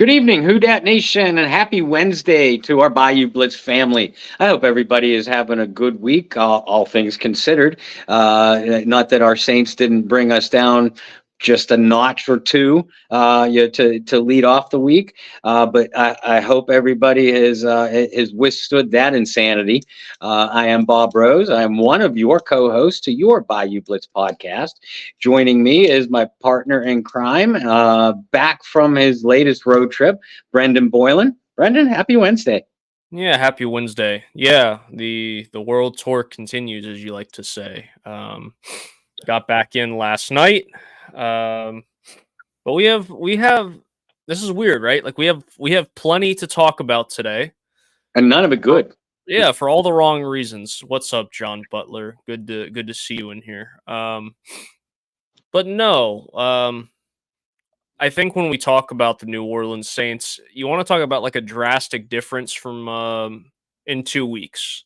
Good evening, Who Dat Nation, and happy Wednesday to our Bayou Blitz family. I hope everybody is having a good week, all things considered. Not that our Saints didn't bring us down just a notch or two to lead off the week, but I hope everybody has withstood that insanity. I am Bob Rose. I am one of your co-hosts to your Bayou Blitz podcast. Joining me is my partner in crime, back from his latest road trip, Brendan Boylan. Brendan, happy Wednesday. Yeah, happy Wednesday. Yeah, the world tour continues, as you like to say. Got back in last night, but we have. This is weird, right? Like we have plenty to talk about today. And none of it For, good. yeah, for all the wrong reasons. What's up, John Butler? Good to see you in here. But no, I think when we talk about the New Orleans Saints, you want to talk about like a drastic difference from in 2 weeks.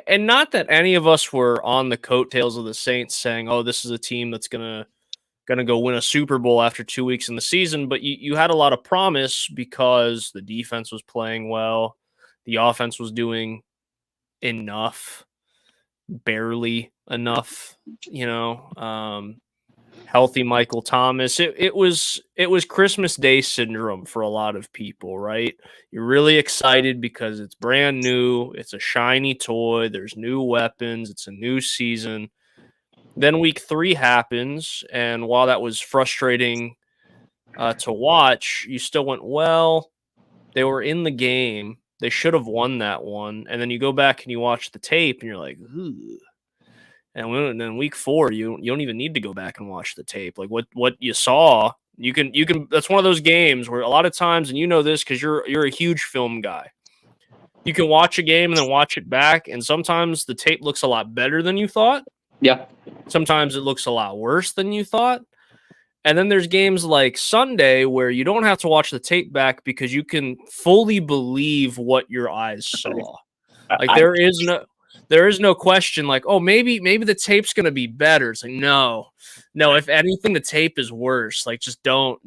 And not that any of us were on the coattails of the Saints saying, "Oh, this is a team that's gonna go win a Super Bowl after 2 weeks in the season," but you had a lot of promise because the defense was playing well, the offense was doing enough, barely enough, healthy Michael Thomas. It was Christmas Day syndrome for a lot of people, right? You're really excited because it's brand new, it's a shiny toy, there's new weapons, it's a new season. Then week 3 happens, and while that was frustrating to watch, you still went, well, they were in the game. They should have won that one. And then you go back and you watch the tape, and you're like, ooh. And then week 4, you don't even need to go back and watch the tape. Like what you saw, you can. That's one of those games where a lot of times, and you know this because you're a huge film guy. You can watch a game and then watch it back, and sometimes the tape looks a lot better than you thought. Yeah. Sometimes it looks a lot worse than you thought. And then there's games like Sunday where you don't have to watch the tape back because you can fully believe what your eyes saw. Like there is no question like, oh, maybe the tape's gonna be better. It's like no. If anything, the tape is worse. Like just don't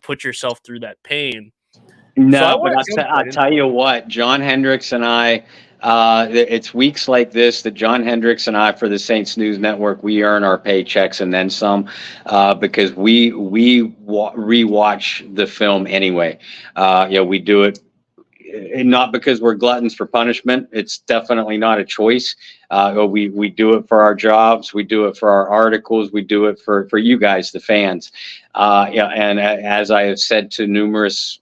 put yourself through that pain. So I No, but want to jump I'll right into tell you what, John Hendricks and I, it's weeks like this that John Hendricks and I, for the Saints News Network, we earn our paychecks and then some, because we rewatch the film anyway. We do it. And not because we're gluttons for punishment. It's definitely not a choice. We do it for our jobs. We do it for our articles. We do it for you guys, the fans. And as I have said to numerous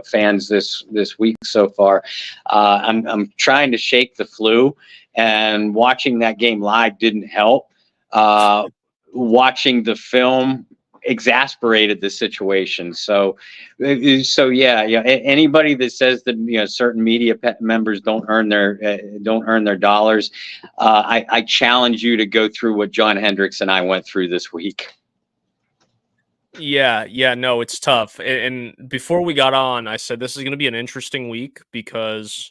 fans this week so far, I'm trying to shake the flu, and watching that game live didn't help. Watching the film exasperated the situation. So yeah. Anybody that says that certain media members don't earn their dollars, I challenge you to go through what John Hendricks and I went through this week. Yeah, no, it's tough. And before we got on, I said this is going to be an interesting week because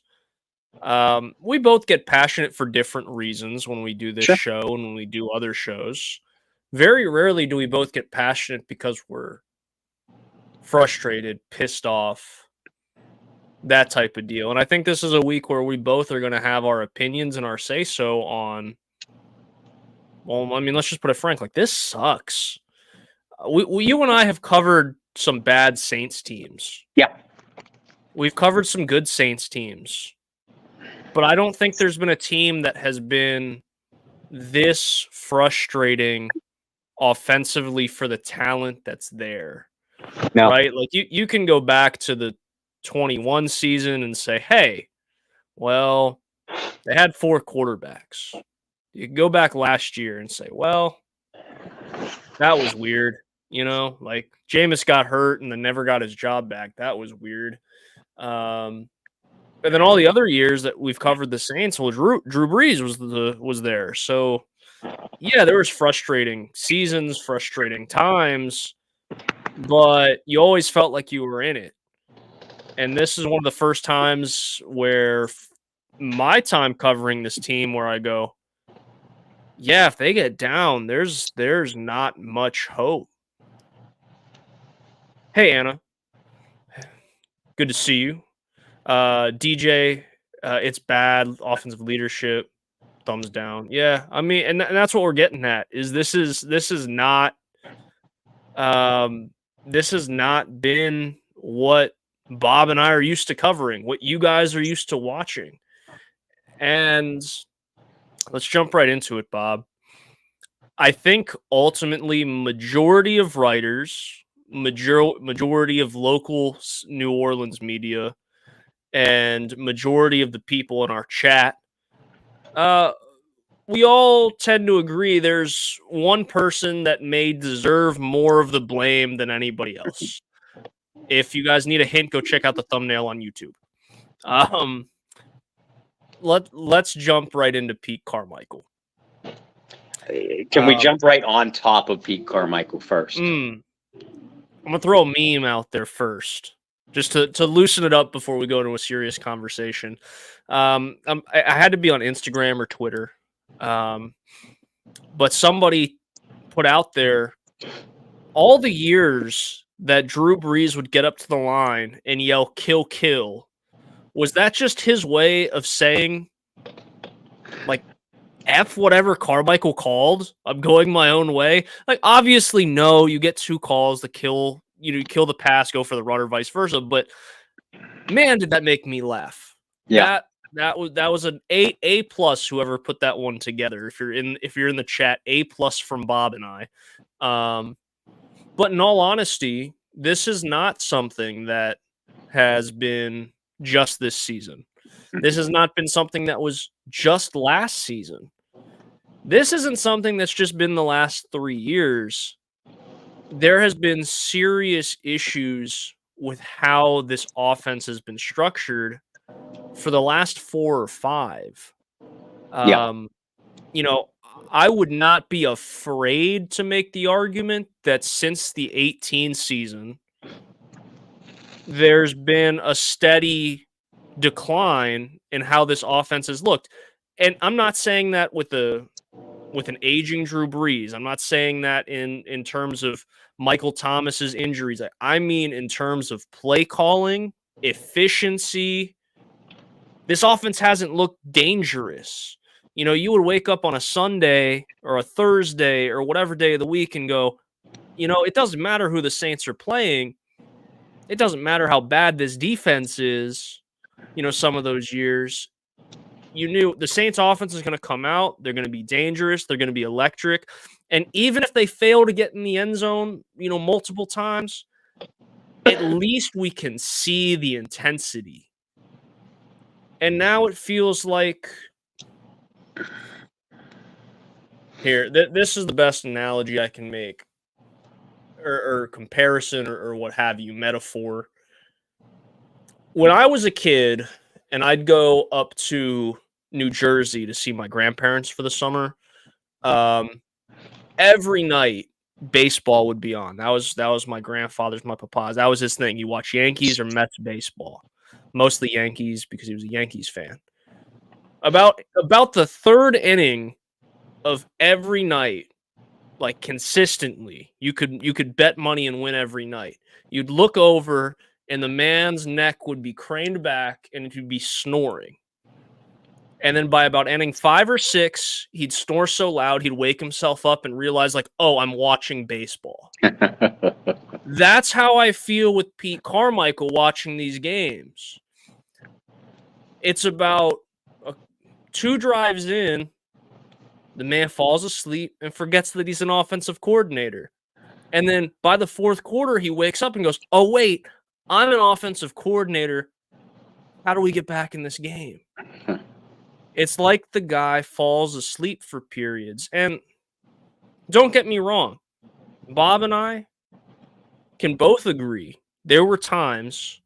we both get passionate for different reasons when we do this Sure. show and when we do other shows. Very rarely do we both get passionate because we're frustrated, pissed off, that type of deal. And I think this is a week where we both are going to have our opinions and our say-so on, well, I mean, let's just put it frank, like this sucks. You and I have covered some bad Saints teams. Yeah. We've covered some good Saints teams. But I don't think there's been a team that has been this frustrating offensively for the talent that's there. No. Right? Like you can go back to the 21 season and say, hey, well, they had 4 quarterbacks. You can go back last year and say, well, that was weird. Like Jameis got hurt and then never got his job back. That was weird. And then all the other years that we've covered the Saints, well, Drew Brees was there. So yeah, there was frustrating seasons, frustrating times, but you always felt like you were in it. And this is one of the first times where my time covering this team where I go, yeah, if they get down, there's not much hope. Hey, Anna. good to see you. DJ, it's bad. Offensive leadership, thumbs down. Yeah, I mean, and that's what we're getting at. This is not this has not been what Bob and I are used to covering, what you guys are used to watching. And let's jump right into it, Bob. I think ultimately majority of writers, majority of local New Orleans media, and majority of the people in our chat, we all tend to agree there's one person that may deserve more of the blame than anybody else. If you guys need a hint, go check out the thumbnail on YouTube. Let's jump right into Pete Carmichael. Can we jump right on top of Pete Carmichael first? I'm gonna throw a meme out there first, just to loosen it up before we go into a serious conversation. I had to be on Instagram or Twitter, but somebody put out there all the years that Drew Brees would get up to the line and yell "kill, kill." Was that just his way of saying, like, F whatever Carmichael called? I'm going my own way. Like, obviously, no, you get 2 calls to kill. You kill the pass, go for the run, or vice versa. But man, did that make me laugh. Yeah, that was an A plus. Whoever put that one together. If you're in the chat, A plus from Bob and I. But in all honesty, this is not something that has been just this season. This has not been something that was just last season. This isn't something that's just been the last 3 years. There has been serious issues with how this offense has been structured for the last 4 or 5. You know, I would not be afraid to make the argument that since the 18 season, there's been a steady decline in how this offense has looked. And I'm not saying that with an aging Drew Brees. I'm not saying that in terms of Michael Thomas's injuries. I mean in terms of play calling, efficiency. This offense hasn't looked dangerous. You know, you would wake up on a Sunday or a Thursday or whatever day of the week and go, you know, it doesn't matter who the Saints are playing. It doesn't matter how bad this defense is, you know, some of those years. You knew the Saints offense is going to come out. They're going to be dangerous. They're going to be electric. And even if they fail to get in the end zone, you know, multiple times, at least we can see the intensity. And now it feels like here, this is the best analogy I can make, or comparison, or what have you, metaphor. When I was a kid and I'd go up to New Jersey to see my grandparents for the summer, every night baseball would be on. That was my grandfather's, my papa's. That was his thing. You watch Yankees or Mets baseball. Mostly Yankees because he was a Yankees fan. About the third inning of every night, like consistently, you could bet money and win every night. You'd look over and the man's neck would be craned back and he'd be snoring. And then by about inning 5 or 6, he'd snore so loud he'd wake himself up and realize, like, oh, I'm watching baseball. That's how I feel with Pete Carmichael watching these games. It's about 2 drives in, the man falls asleep and forgets that he's an offensive coordinator. And then by the 4th quarter, he wakes up and goes, oh, wait, I'm an offensive coordinator. How do we get back in this game? It's like the guy falls asleep for periods. And don't get me wrong, Bob and I can both agree there were times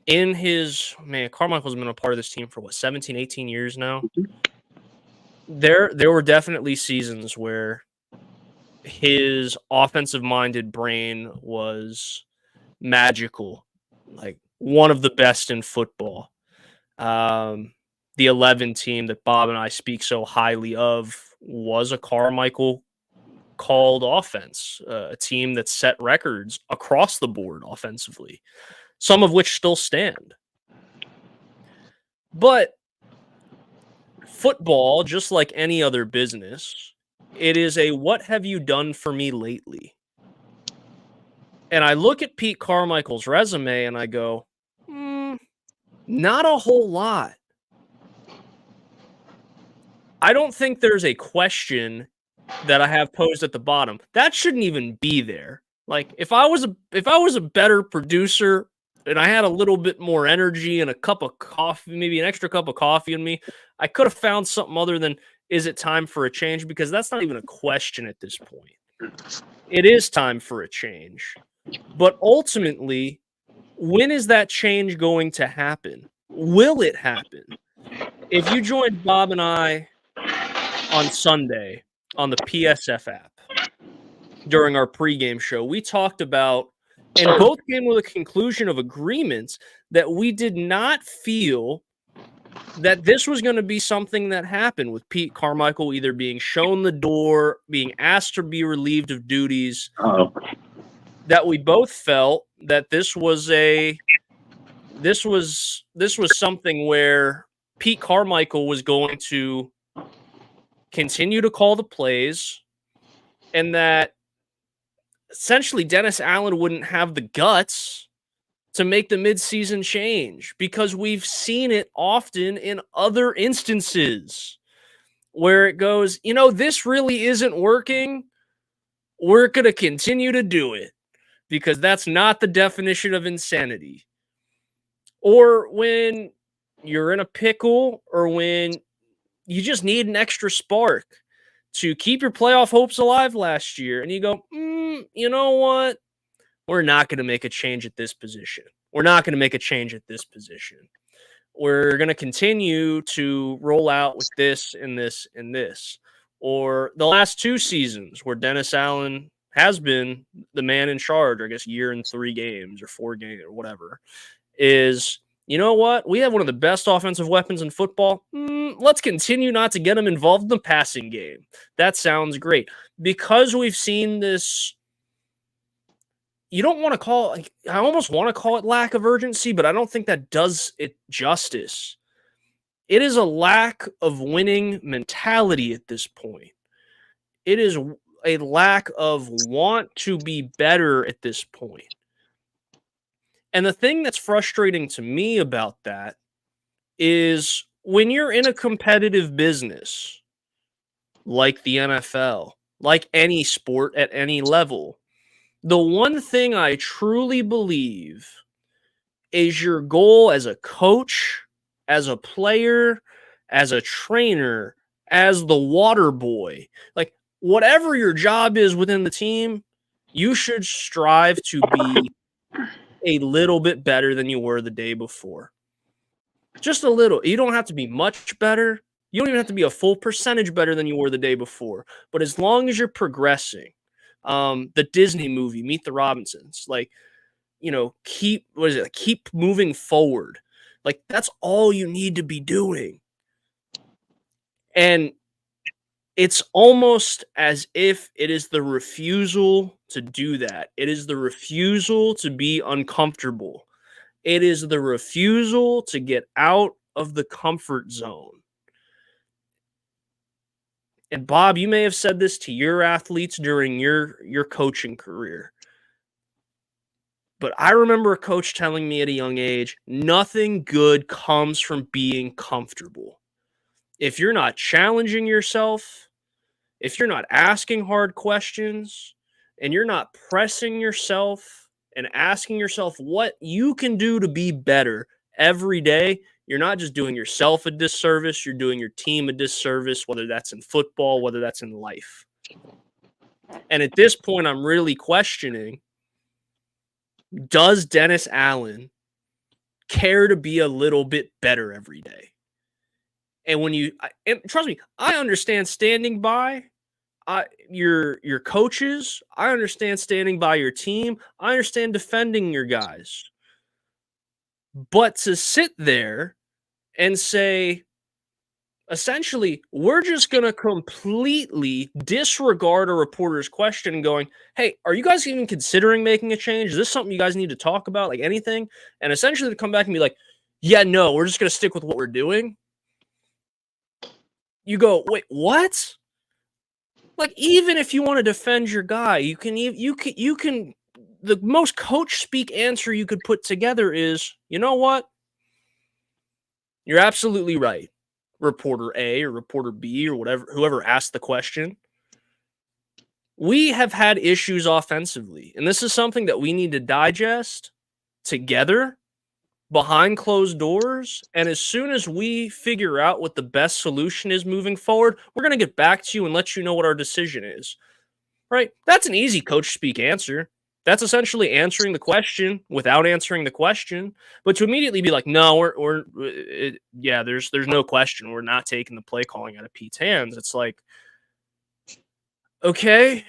in his, man, Carmichael's been a part of this team for 17, 18 years now. There were definitely seasons where his offensive-minded brain was magical, like one of the best in football. The 11 team that Bob and I speak so highly of was a Carmichael called offense, a team that set records across the board offensively. some of which still stand. But football, just like any other business, it is a what have you done for me lately? And I look at Pete Carmichael's resume and I go, not a whole lot. I don't think there's a question that I have posed at the bottom. That shouldn't even be there. Like if I was a better producer and I had a little bit more energy and a cup of coffee, maybe an extra cup of coffee in me, I could have found something other than is it time for a change? Because that's not even a question at this point. It is time for a change. But ultimately, when is that change going to happen? Will it happen? If you joined Bob and I on Sunday on the PSF app during our pregame show, we talked about and both came with a conclusion of agreements that we did not feel that this was going to be something that happened with Pete Carmichael either being shown the door, being asked to be relieved of duties. That we both felt that this was something where Pete Carmichael was going to continue to call the plays, and that essentially Dennis Allen wouldn't have the guts to make the midseason change, because we've seen it often in other instances where it goes, this really isn't working. We're going to continue to do it because that's not the definition of insanity. Or when you're in a pickle, or when you just need an extra spark to keep your playoff hopes alive last year, and you go, you know what? We're not going to make a change at this position. We're not going to make a change at this position. We're going to continue to roll out with this and this and this. Or the last 2 seasons where Dennis Allen has been the man in charge, or I guess year and 3 games or 4 games or whatever, is, you know what? We have one of the best offensive weapons in football. Let's continue not to get them involved in the passing game. That sounds great. Because we've seen this, you don't want to call it, I almost want to call it lack of urgency, but I don't think that does it justice. It is a lack of winning mentality at this point. It is a lack of want to be better at this point. And the thing that's frustrating to me about that is when you're in a competitive business like the NFL, like any sport at any level, the one thing I truly believe is your goal as a coach, as a player, as a trainer, as the water boy, like whatever your job is within the team, you should strive to be a little bit better than you were the day before. Just a little. You don't have to be much better. You don't even have to be a full percentage better than you were the day before. But as long as you're progressing, the Disney movie, Meet the Robinsons, like, keep moving forward. Like, that's all you need to be doing. And it's almost as if it is the refusal to do that. It is the refusal to be uncomfortable. It is the refusal to get out of the comfort zone. And Bob, you may have said this to your athletes during your coaching career. But I remember a coach telling me at a young age, nothing good comes from being comfortable. If you're not challenging yourself, if you're not asking hard questions, and you're not pressing yourself and asking yourself what you can do to be better every day, you're not just doing yourself a disservice, you're doing your team a disservice, whether that's in football, whether that's in life. And at this point, I'm really questioning, does Dennis Allen care to be a little bit better every day? And and trust me, I understand standing by your coaches. I understand standing by your team. I understand defending your guys. But to sit there and say, essentially, we're just going to completely disregard a reporter's question and going, hey, are you guys even considering making a change? Is this something you guys need to talk about? Like anything? And essentially to come back and be like, yeah, no, we're just going to stick with what we're doing. You go, wait, what? Like, even if you want to defend your guy, you can, the most coach speak answer you could put together is, you know what? You're absolutely right. Reporter A or reporter B or whatever, whoever asked the question. We have had issues offensively, and this is something that we need to digest together behind closed doors. And as soon as we figure out what the best solution is moving forward, we're going to get back to you and let you know what our decision is. Right? That's an easy coach speak answer. That's essentially answering the question without answering the question. But to immediately be like, no, there's no question. We're not taking the play calling out of Pete's hands. It's like, okay,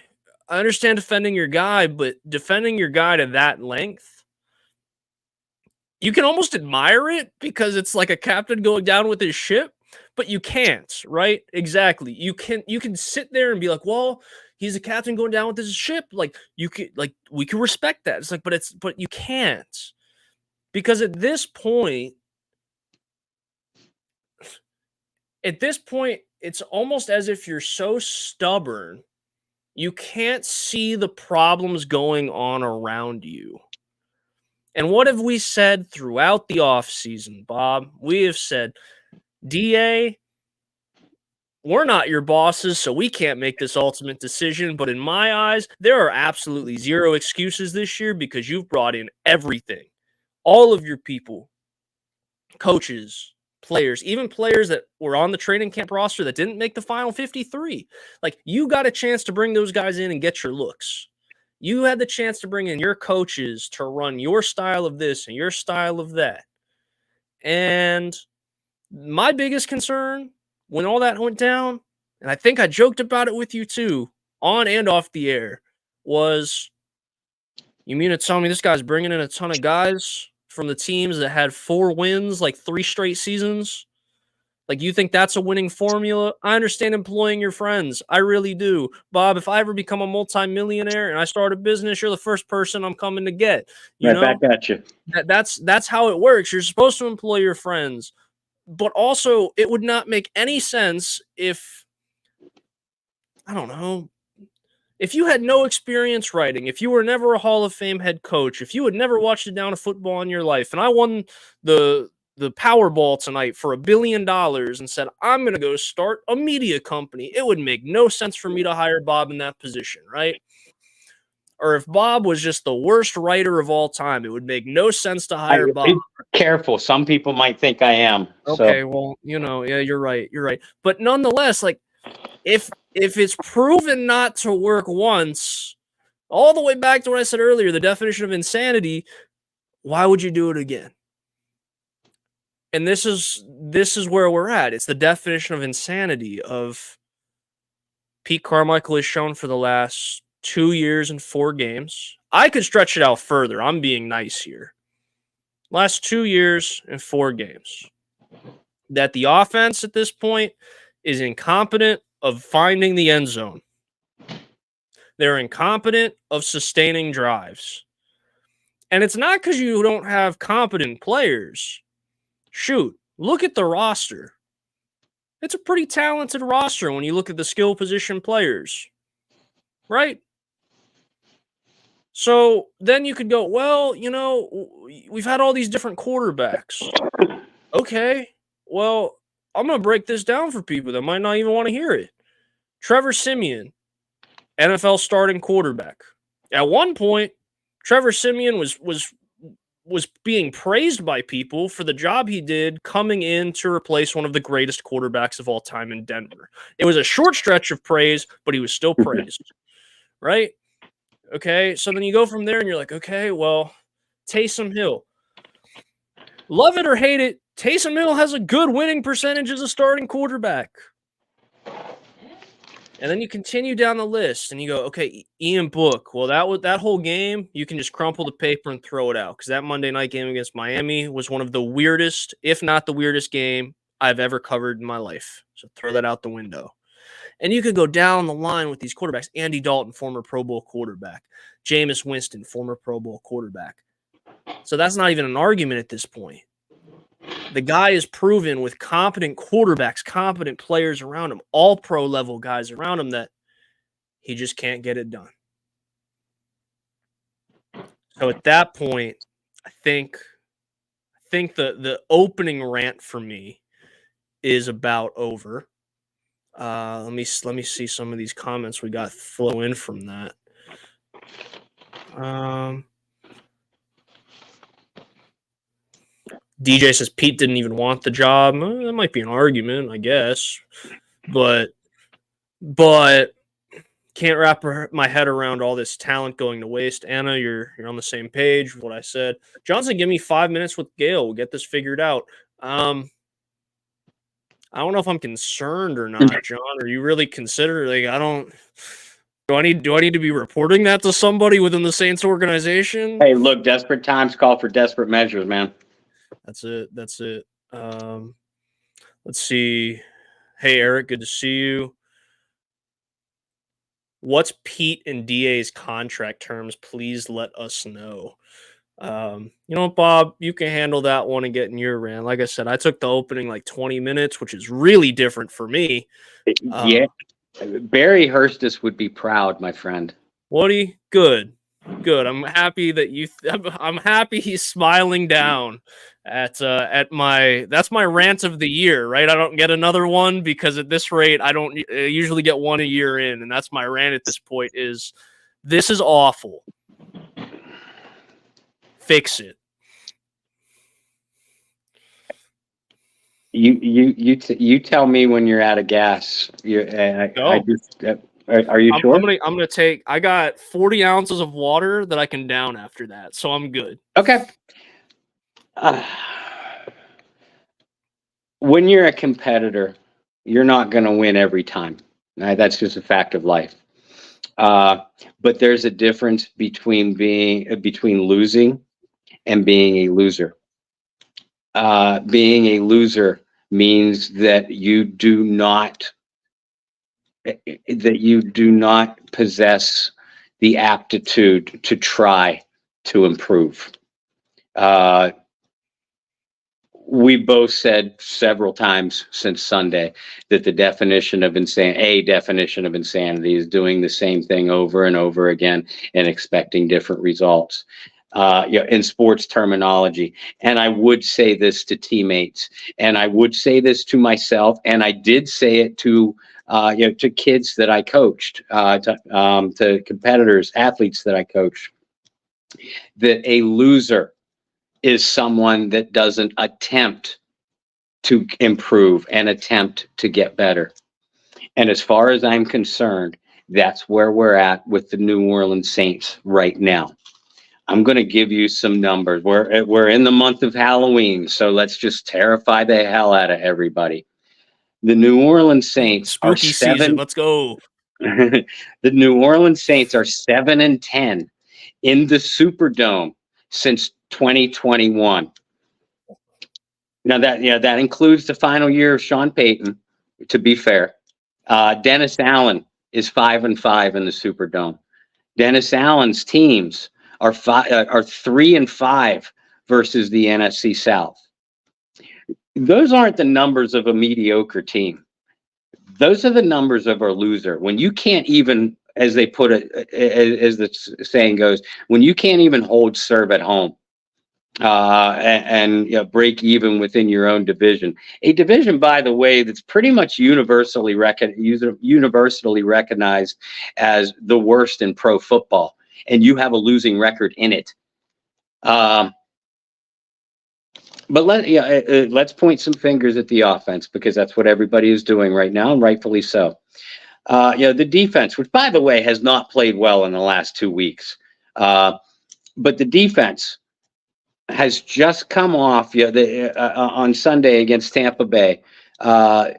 I understand defending your guy, but defending your guy to that length, you can almost admire it because it's like a captain going down with his ship, but you can't, right? Exactly. You can sit there and be like, well, he's a captain going down with his ship. Like we can respect that. It's like, but you can't, because at this point, it's almost as if you're so stubborn, you can't see the problems going on around you. And what have we said throughout the offseason, Bob? We have said, DA, we're not your bosses, so we can't make this ultimate decision. But in my eyes, there are absolutely zero excuses this year because you've brought in everything. All of your people, coaches, players, even players that were on the training camp roster that didn't make the final 53. Like, you got a chance to bring those guys in and get your looks. You had the chance to bring in your coaches to run your style of this and your style of that. And my biggest concern when all that went down, and I think I joked about it with you too, on and off the air, was, you mean to tell me this guy's bringing in a ton of guys from the teams that had 4 wins, like 3 straight seasons? Like, you think that's a winning formula? I understand employing your friends. I really do. Bob, if I ever become a multimillionaire and I start a business, you're the first person I'm coming to get. You know? Back at you. That's how it works. You're supposed to employ your friends. But also, it would not make any sense if, I don't know, if you had no experience writing, if you were never a Hall of Fame head coach, if you had never watched a down of football in your life, and I won the Powerball tonight for $1 billion and said, I'm going to go start a media company, it would make no sense for me to hire Bob in that position, right? Or if Bob was just the worst writer of all time, it would make no sense to hire Bob. Be careful. Some people might think I am. Okay, so. Well, yeah, you're right. You're right. But nonetheless, like, if it's proven not to work once, all the way back to what I said earlier, the definition of insanity, why would you do it again? And this is where we're at. It's the definition of insanity of Pete Carmichael has shown for the last 2 years and 4 games. I could stretch it out further. I'm being nice here. Last 2 years and 4 games. That the offense at this point is incompetent of finding the end zone. They're incompetent of sustaining drives. And it's not because you don't have competent players. Shoot, look at the roster. It's a pretty talented roster when you look at the skill position players, right? So then you could go, well, we've had all these different quarterbacks. Okay, well, I'm going to break this down for people that might not even want to hear it. Trevor Siemian, NFL starting quarterback. At one point, Trevor Siemian was being praised by people for the job he did coming in to replace one of the greatest quarterbacks of all time in Denver. It was a short stretch of praise, but he was still praised, right? Okay, so then you go from there and you're like, okay, well, Taysom Hill. Love it or hate it, Taysom Hill has a good winning percentage as a starting quarterback. And then you continue down the list and you go, okay, Ian Book. Well, that whole game, you can just crumple the paper and throw it out because that Monday night game against Miami was one of the weirdest, if not the weirdest game I've ever covered in my life. So throw that out the window. And you could go down the line with these quarterbacks. Andy Dalton, former Pro Bowl quarterback. Jameis Winston, former Pro Bowl quarterback. So that's not even an argument at this point. The guy is proven with competent quarterbacks, competent players around him, all pro level guys around him, that he just can't get it done. So at that point, I think the opening rant for me is about over. Let me see some of these comments we got flow in from that. DJ says Pete didn't even want the job. That might be an argument, I guess, but can't wrap my head around all this talent going to waste. Anna, you're on the same page with what I said. Johnson, give me 5 minutes with Gail. We'll get this figured out. I don't know if I'm concerned or not, John. Are you really consider Do I need to be reporting that to somebody within the Saints organization? Hey, look, desperate times call for desperate measures, man. That's it. Let's see. Hey, Eric, good to see you. What's Pete and DA's contract terms? Please let us know. Bob, you can handle that one and get in your rant. Like I said, I took the opening like 20 minutes, which is really different for me. Yeah. Barry Hurstis would be proud, my friend. Woody, good. I'm happy that I'm happy he's smiling down at my. That's my rant of the year, right? I don't get another one because at this rate, I don't usually get one a year in, and that's my rant at this point. This is awful. Fix it. You tell me when you're out of gas. Are you sure? I'm gonna take. I got 40 ounces of water that I can down after that, so I'm good. Okay. When you're a competitor, you're not going to win every time. Right? That's just a fact of life. But there's a difference between losing and being a loser. Being a loser means that you do not possess the aptitude to try to improve. We both said several times since Sunday that the definition of insanity is doing the same thing over and over again and expecting different results. In sports terminology. And I would say this to teammates, and I would say this to myself, and I did say it to kids that I coached, to competitors, athletes that I coached, that a loser is someone that doesn't attempt to improve and attempt to get better. And as far as I'm concerned, that's where we're at with the New Orleans Saints right now. I'm going to give you some numbers. We're in the month of Halloween, so let's just terrify the hell out of everybody. The New Orleans Saints Spooky are 7. Season. Let's go. The New Orleans Saints are 7-10 in the Superdome since 2021. Now that includes the final year of Sean Payton. To be fair, Dennis Allen is 5-5 in the Superdome. Dennis Allen's teams are 3-5 versus the NFC South. Those aren't the numbers of a mediocre team. Those are the numbers of a loser. When you can't even, as they put it, as the saying goes, when you can't even hold serve at home, and break even within your own division. A division, by the way, that's pretty much universally recognized as the worst in pro football, and you have a losing record in it. But let's point some fingers at the offense, because that's what everybody is doing right now, and rightfully so. The defense, which by the way has not played well in the last 2 weeks, but the defense has just come off on Sunday against Tampa Bay. Tampa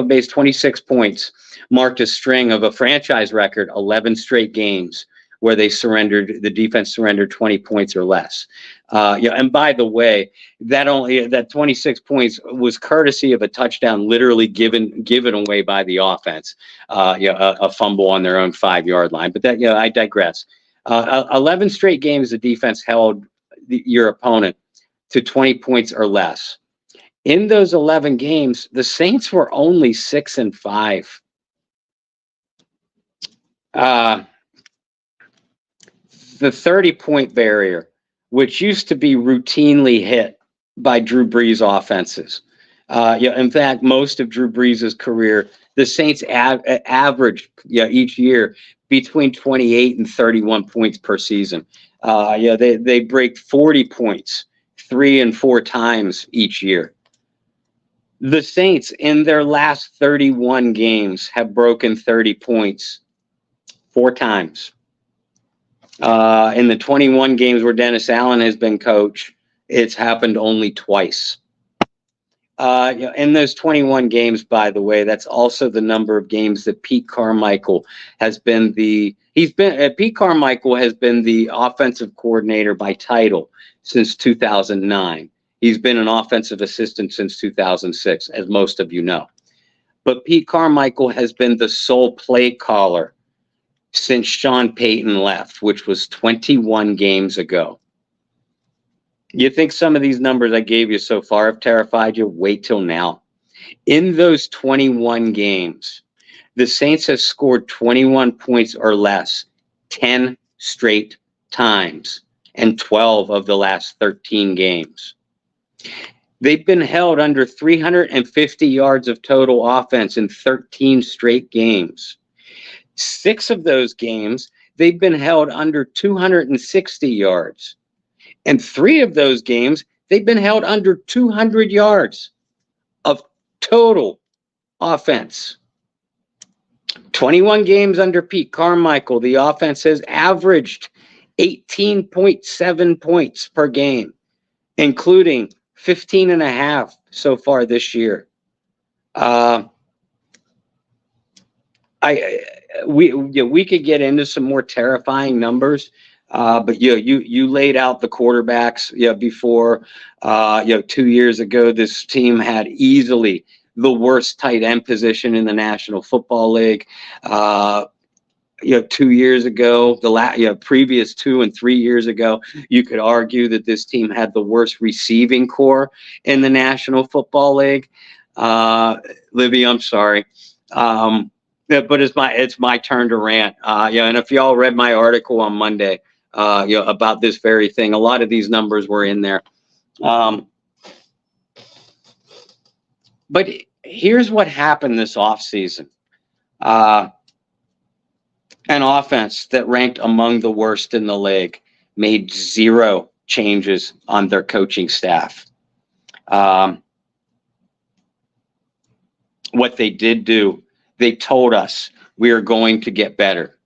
Bay's 26 points marked a string of a franchise record 11 straight games where the defense surrendered 20 points or less. And by the way, that 26 points was courtesy of a touchdown literally given away by the offense. A fumble on their own 5-yard line. But I digress. 11 straight games the defense held your opponent to 20 points or less. In those 11 games, the Saints were only 6-5. The 30-point barrier, which used to be routinely hit by Drew Brees offenses. In fact, most of Drew Brees' career, the Saints averaged each year between 28 and 31 points per season. They break 40 points 3 and 4 times each year. The Saints, in their last 31 games, have broken 30 points 4 times. In the 21 games where Dennis Allen has been coach, it's happened only twice. In those 21 games, by the way, that's also the number of games that Pete Carmichael has been the offensive coordinator by title since 2009. He's been an offensive assistant since 2006, as most of you know. But Pete Carmichael has been the sole play caller since Sean Payton left, which was 21 games ago. You think some of these numbers I gave you so far have terrified you? Wait till now. In those 21 games, the Saints have scored 21 points or less 10 straight times and 12 of the last 13 games. They've been held under 350 yards of total offense in 13 straight games. 6 of those games, they've been held under 260 yards. And 3 of those games, they've been held under 200 yards of total offense. 21 games under Pete Carmichael, the offense has averaged 18.7 points per game, including 15.5 so far this year. We could get into some more terrifying numbers, but you laid out the quarterbacks before. 2 years ago, this team had easily the worst tight end position in the National Football League. 2 years ago, previous 2 and 3 years ago, you could argue that this team had the worst receiving core in the National Football League. Libby, I'm sorry. But it's my turn to rant. And if y'all read my article on Monday, about this very thing, a lot of these numbers were in there. But here's what happened this offseason. An offense that ranked among the worst in the league made 0 changes on their coaching staff. What they did do, they told us we are going to get better.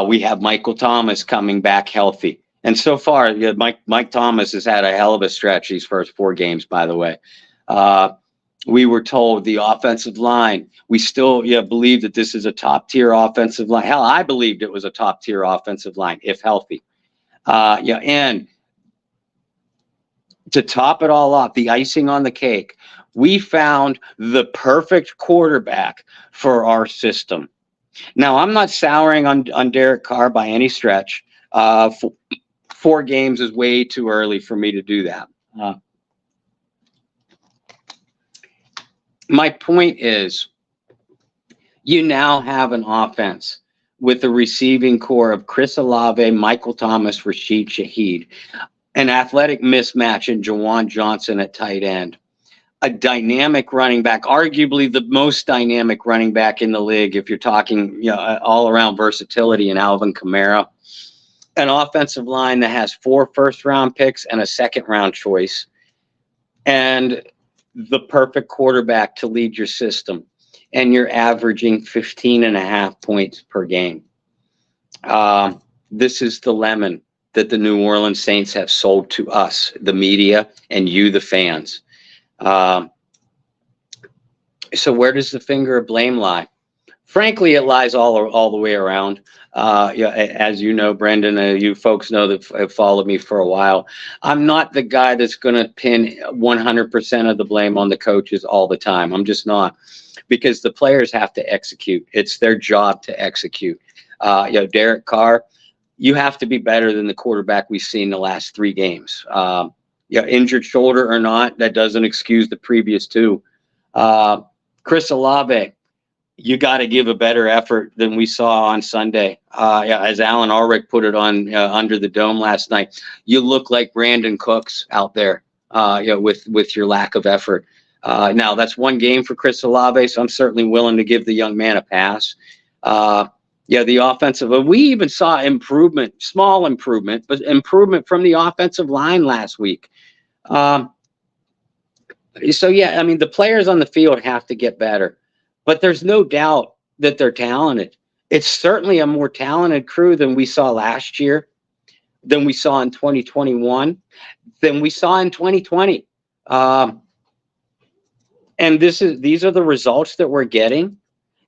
We have Michael Thomas coming back healthy. And so far, Mike Thomas has had a hell of a stretch these first 4 games, by the way. We were told the offensive line, we still believe that this is a top-tier offensive line. Hell, I believed it was a top-tier offensive line, if healthy. And to top it all off, the icing on the cake, we found the perfect quarterback for our system. Now, I'm not souring on Derek Carr by any stretch. 4 games is way too early for me to do that. My point is, you now have an offense with a receiving core of Chris Olave, Michael Thomas, Rashid Shaheed, an athletic mismatch in Jawan Johnson at tight end, a dynamic running back, arguably the most dynamic running back in the league if you're talking all-around versatility in Alvin Kamara, an offensive line that has 4 first-round picks and a second-round choice, and the perfect quarterback to lead your system, and you're averaging 15.5 points per game. This is the lemon that the New Orleans Saints have sold to us, the media, and you, the fans. So where does the finger of blame lie? Frankly, it lies all the way around. Yeah, as you know, Brendan, you folks know that have followed me for a while. I'm not the guy that's going to pin 100% of the blame on the coaches all the time. I'm just not, because the players have to execute. It's their job to execute. Derek Carr, you have to be better than the quarterback we've seen the last 3 games. Injured shoulder or not, that doesn't excuse the previous 2. Chris Olave, you got to give a better effort than we saw on Sunday. As Alan Ulrich put it on Under the Dome last night, you look like Brandon Cooks out there. With your lack of effort. Now that's 1 game for Chris Olave, so I'm certainly willing to give the young man a pass. The offensive. We even saw improvement, small improvement, but improvement from the offensive line last week. The players on the field have to get better. But there's no doubt that they're talented. It's certainly a more talented crew than we saw last year, than we saw in 2021, than we saw in 2020. And these are the results that we're getting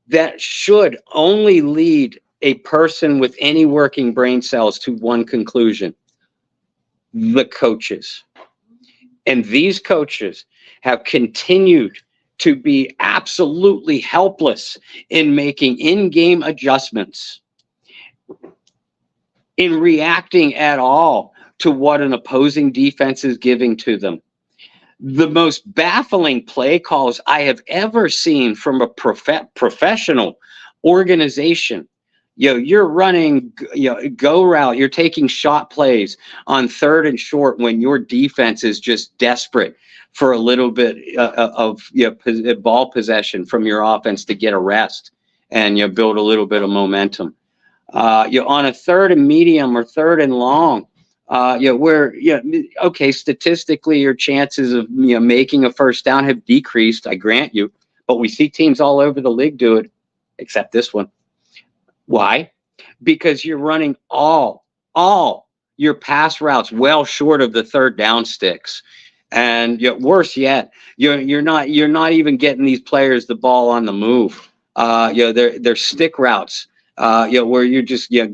that should only lead a person with any working brain cells to one conclusion: the coaches. And these coaches have continued to be absolutely helpless in making in-game adjustments, in reacting at all to what an opposing defense is giving to them. The most baffling play calls I have ever seen from a professional organization. You're running, go route. You're taking shot plays on 3rd and short when your defense is just desperate for a little bit of ball possession from your offense to get a rest and build a little bit of momentum. You're on a 3rd and medium or 3rd and long. Statistically, your chances of making a first down have decreased. I grant you, but we see teams all over the league do it, except this one. Why? Because you're running all your pass routes well short of the 3rd down sticks, and worse yet, you're not even getting these players the ball on the move. They're stick routes. Where you're just getting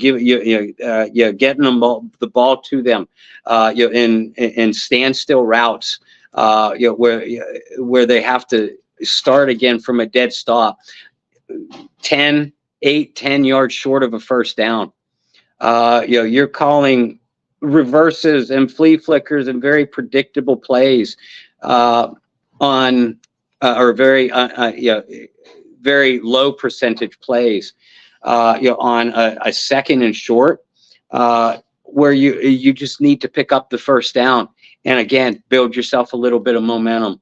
them the ball to them, in standstill routes, where they have to start again from a dead stop, 10 yards short of a first down. You're calling reverses and flea flickers and very predictable plays very low percentage plays. On a 2nd and short, where you just need to pick up the first down and again build yourself a little bit of momentum.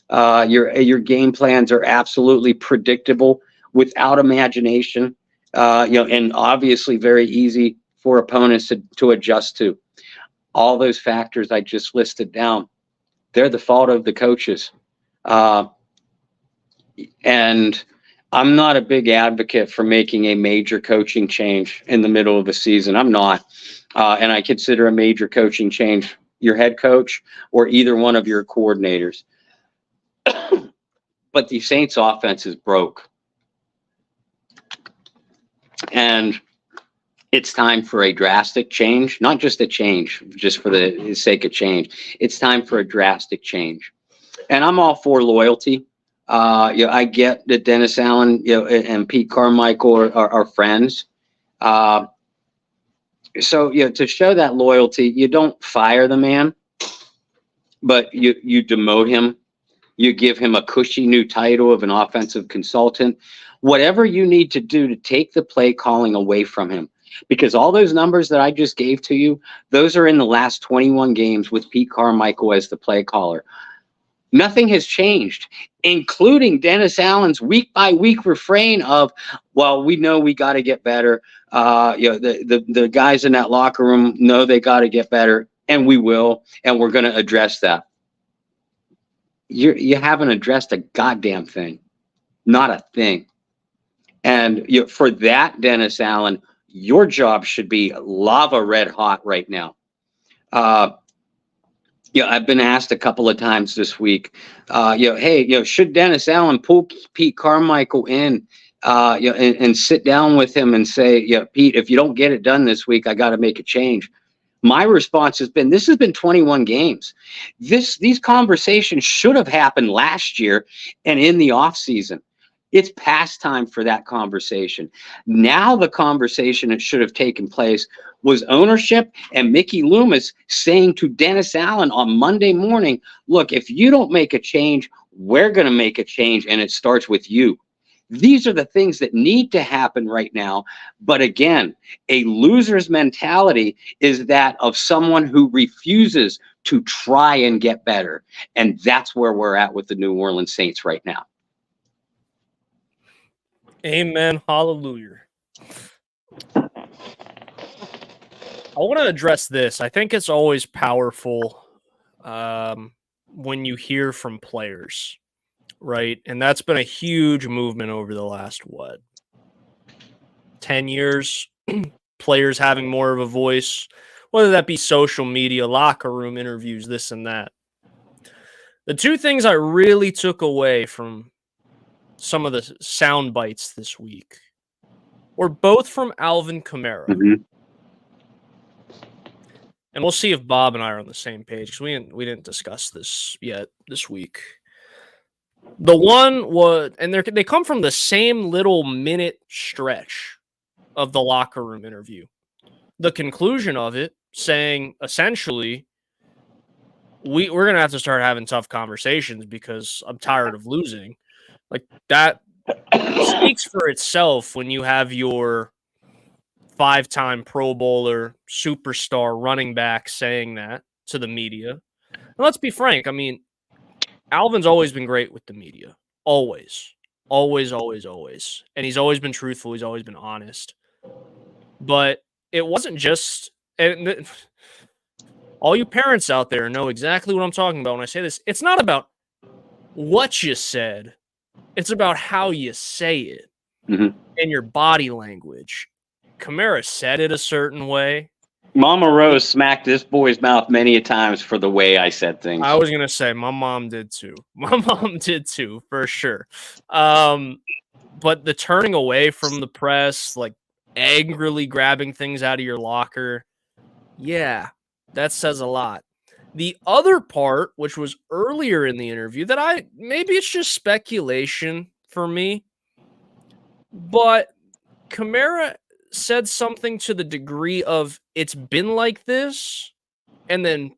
Your game plans are absolutely predictable, without imagination, and obviously very easy for opponents to adjust to. All those factors I just listed down, they're the fault of the coaches, and I'm not a big advocate for making a major coaching change in the middle of a season. I'm not. And I consider a major coaching change your head coach or either one of your coordinators. But the Saints offense is broke. And it's time for a drastic change, not just a change, just for the sake of change. It's time for a drastic change. And I'm all for loyalty. I get that Dennis Allen, and Pete Carmichael are friends. So to show that loyalty, you don't fire the man, but you demote him. You give him a cushy new title of an offensive consultant. Whatever you need to do to take the play calling away from him, because all those numbers that I just gave to you, those are in the last 21 games with Pete Carmichael as the play caller. Nothing has changed, including Dennis Allen's week-by-week refrain of, well, we know we got to get better. The guys in that locker room know they got to get better, and we will, and we're going to address that. You haven't addressed a goddamn thing, not a thing. And for that, Dennis Allen, your job should be lava red hot right now. I've been asked a couple of times this week, hey, should Dennis Allen pull Pete Carmichael in and sit down with him and say, Pete, if you don't get it done this week, I got to make a change. My response has been, this has been 21 games. These conversations should have happened last year and in the off season. It's past time for that conversation. Now the conversation that should have taken place was ownership and Mickey Loomis saying to Dennis Allen on Monday morning, look, if you don't make a change, we're going to make a change, and it starts with you. These are the things that need to happen right now. But again, a loser's mentality is that of someone who refuses to try and get better. And that's where we're at with the New Orleans Saints right now. Amen. Hallelujah. I want to address this. I think it's always powerful when you hear from players, right? And that's been a huge movement over the last, 10 years? Players having more of a voice, whether that be social media, locker room interviews, this and that. The two things I really took away from some of the sound bites this week were both from Alvin Kamara. Mm-hmm. And we'll see if Bob and I are on the same page, because we didn't discuss this yet this week. The one was, and they come from the same little minute stretch of the locker room interview. The conclusion of it saying, essentially, we're going to have to start having tough conversations because I'm tired of losing. Like, that speaks for itself when you have your 5-time Pro Bowler, superstar running back saying that to the media. And let's be frank. I mean, Alvin's always been great with the media. Always. Always, always, always. And he's always been truthful. He's always been honest. But it wasn't just... And all you parents out there know exactly what I'm talking about when I say this. It's not about what you said. It's about how you say it and your body language. Kamara said it a certain way. Mama Rose smacked this boy's mouth many a times for the way I said things. I was going to say, my mom did too. My mom did too, for sure. But the turning away from the press, like angrily grabbing things out of your locker, yeah, that says a lot. The other part, which was earlier in the interview, that maybe it's just speculation for me, but Kamara said something to the degree of, it's been like this, and then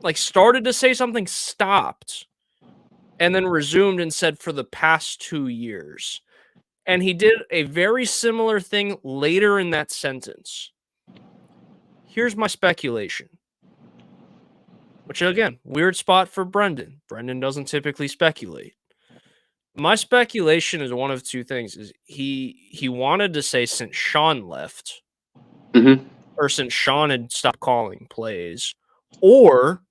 like started to say something, stopped, and then resumed and said, for the past 2 years. And he did a very similar thing later in that sentence. Here's my speculation. Which, again, weird spot for Brendan. Brendan doesn't typically speculate. My speculation is one of two things. Is he wanted to say since Sean left, or since Sean had stopped calling plays, or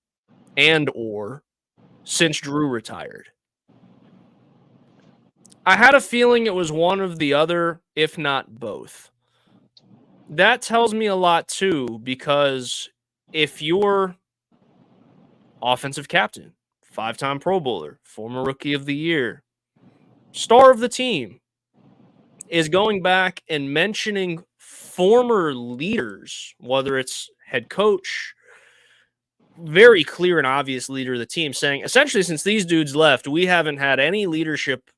since Drew retired. I had a feeling it was one of the other, if not both. That tells me a lot, too, because if you're offensive captain, 5-time Pro Bowler, former Rookie of the Year, star of the team, is going back and mentioning former leaders, whether it's head coach, very clear and obvious leader of the team, saying, essentially, since these dudes left, we haven't had any leadership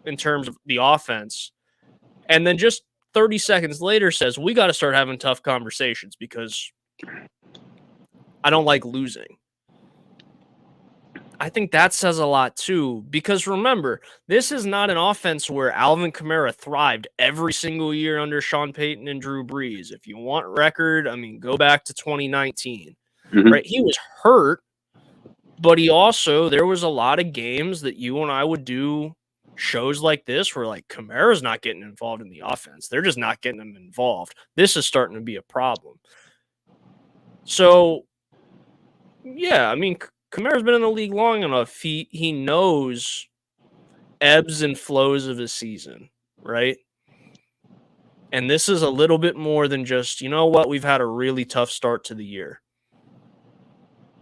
in terms of the offense. And then just 30 seconds later says, we got to start having tough conversations because I don't like losing. I think that says a lot, too, because remember, this is not an offense where Alvin Kamara thrived every single year under Sean Payton and Drew Brees. If you want record, I mean, go back to 2019. Right? He was hurt, but there was a lot of games that you and I would do shows like this where, like, Kamara's not getting involved in the offense. They're just not getting him involved. This is starting to be a problem. So, yeah, I mean, Kamara's been in the league long enough. He knows ebbs and flows of a season, right? And this is a little bit more than just, you know what, we've had a really tough start to the year.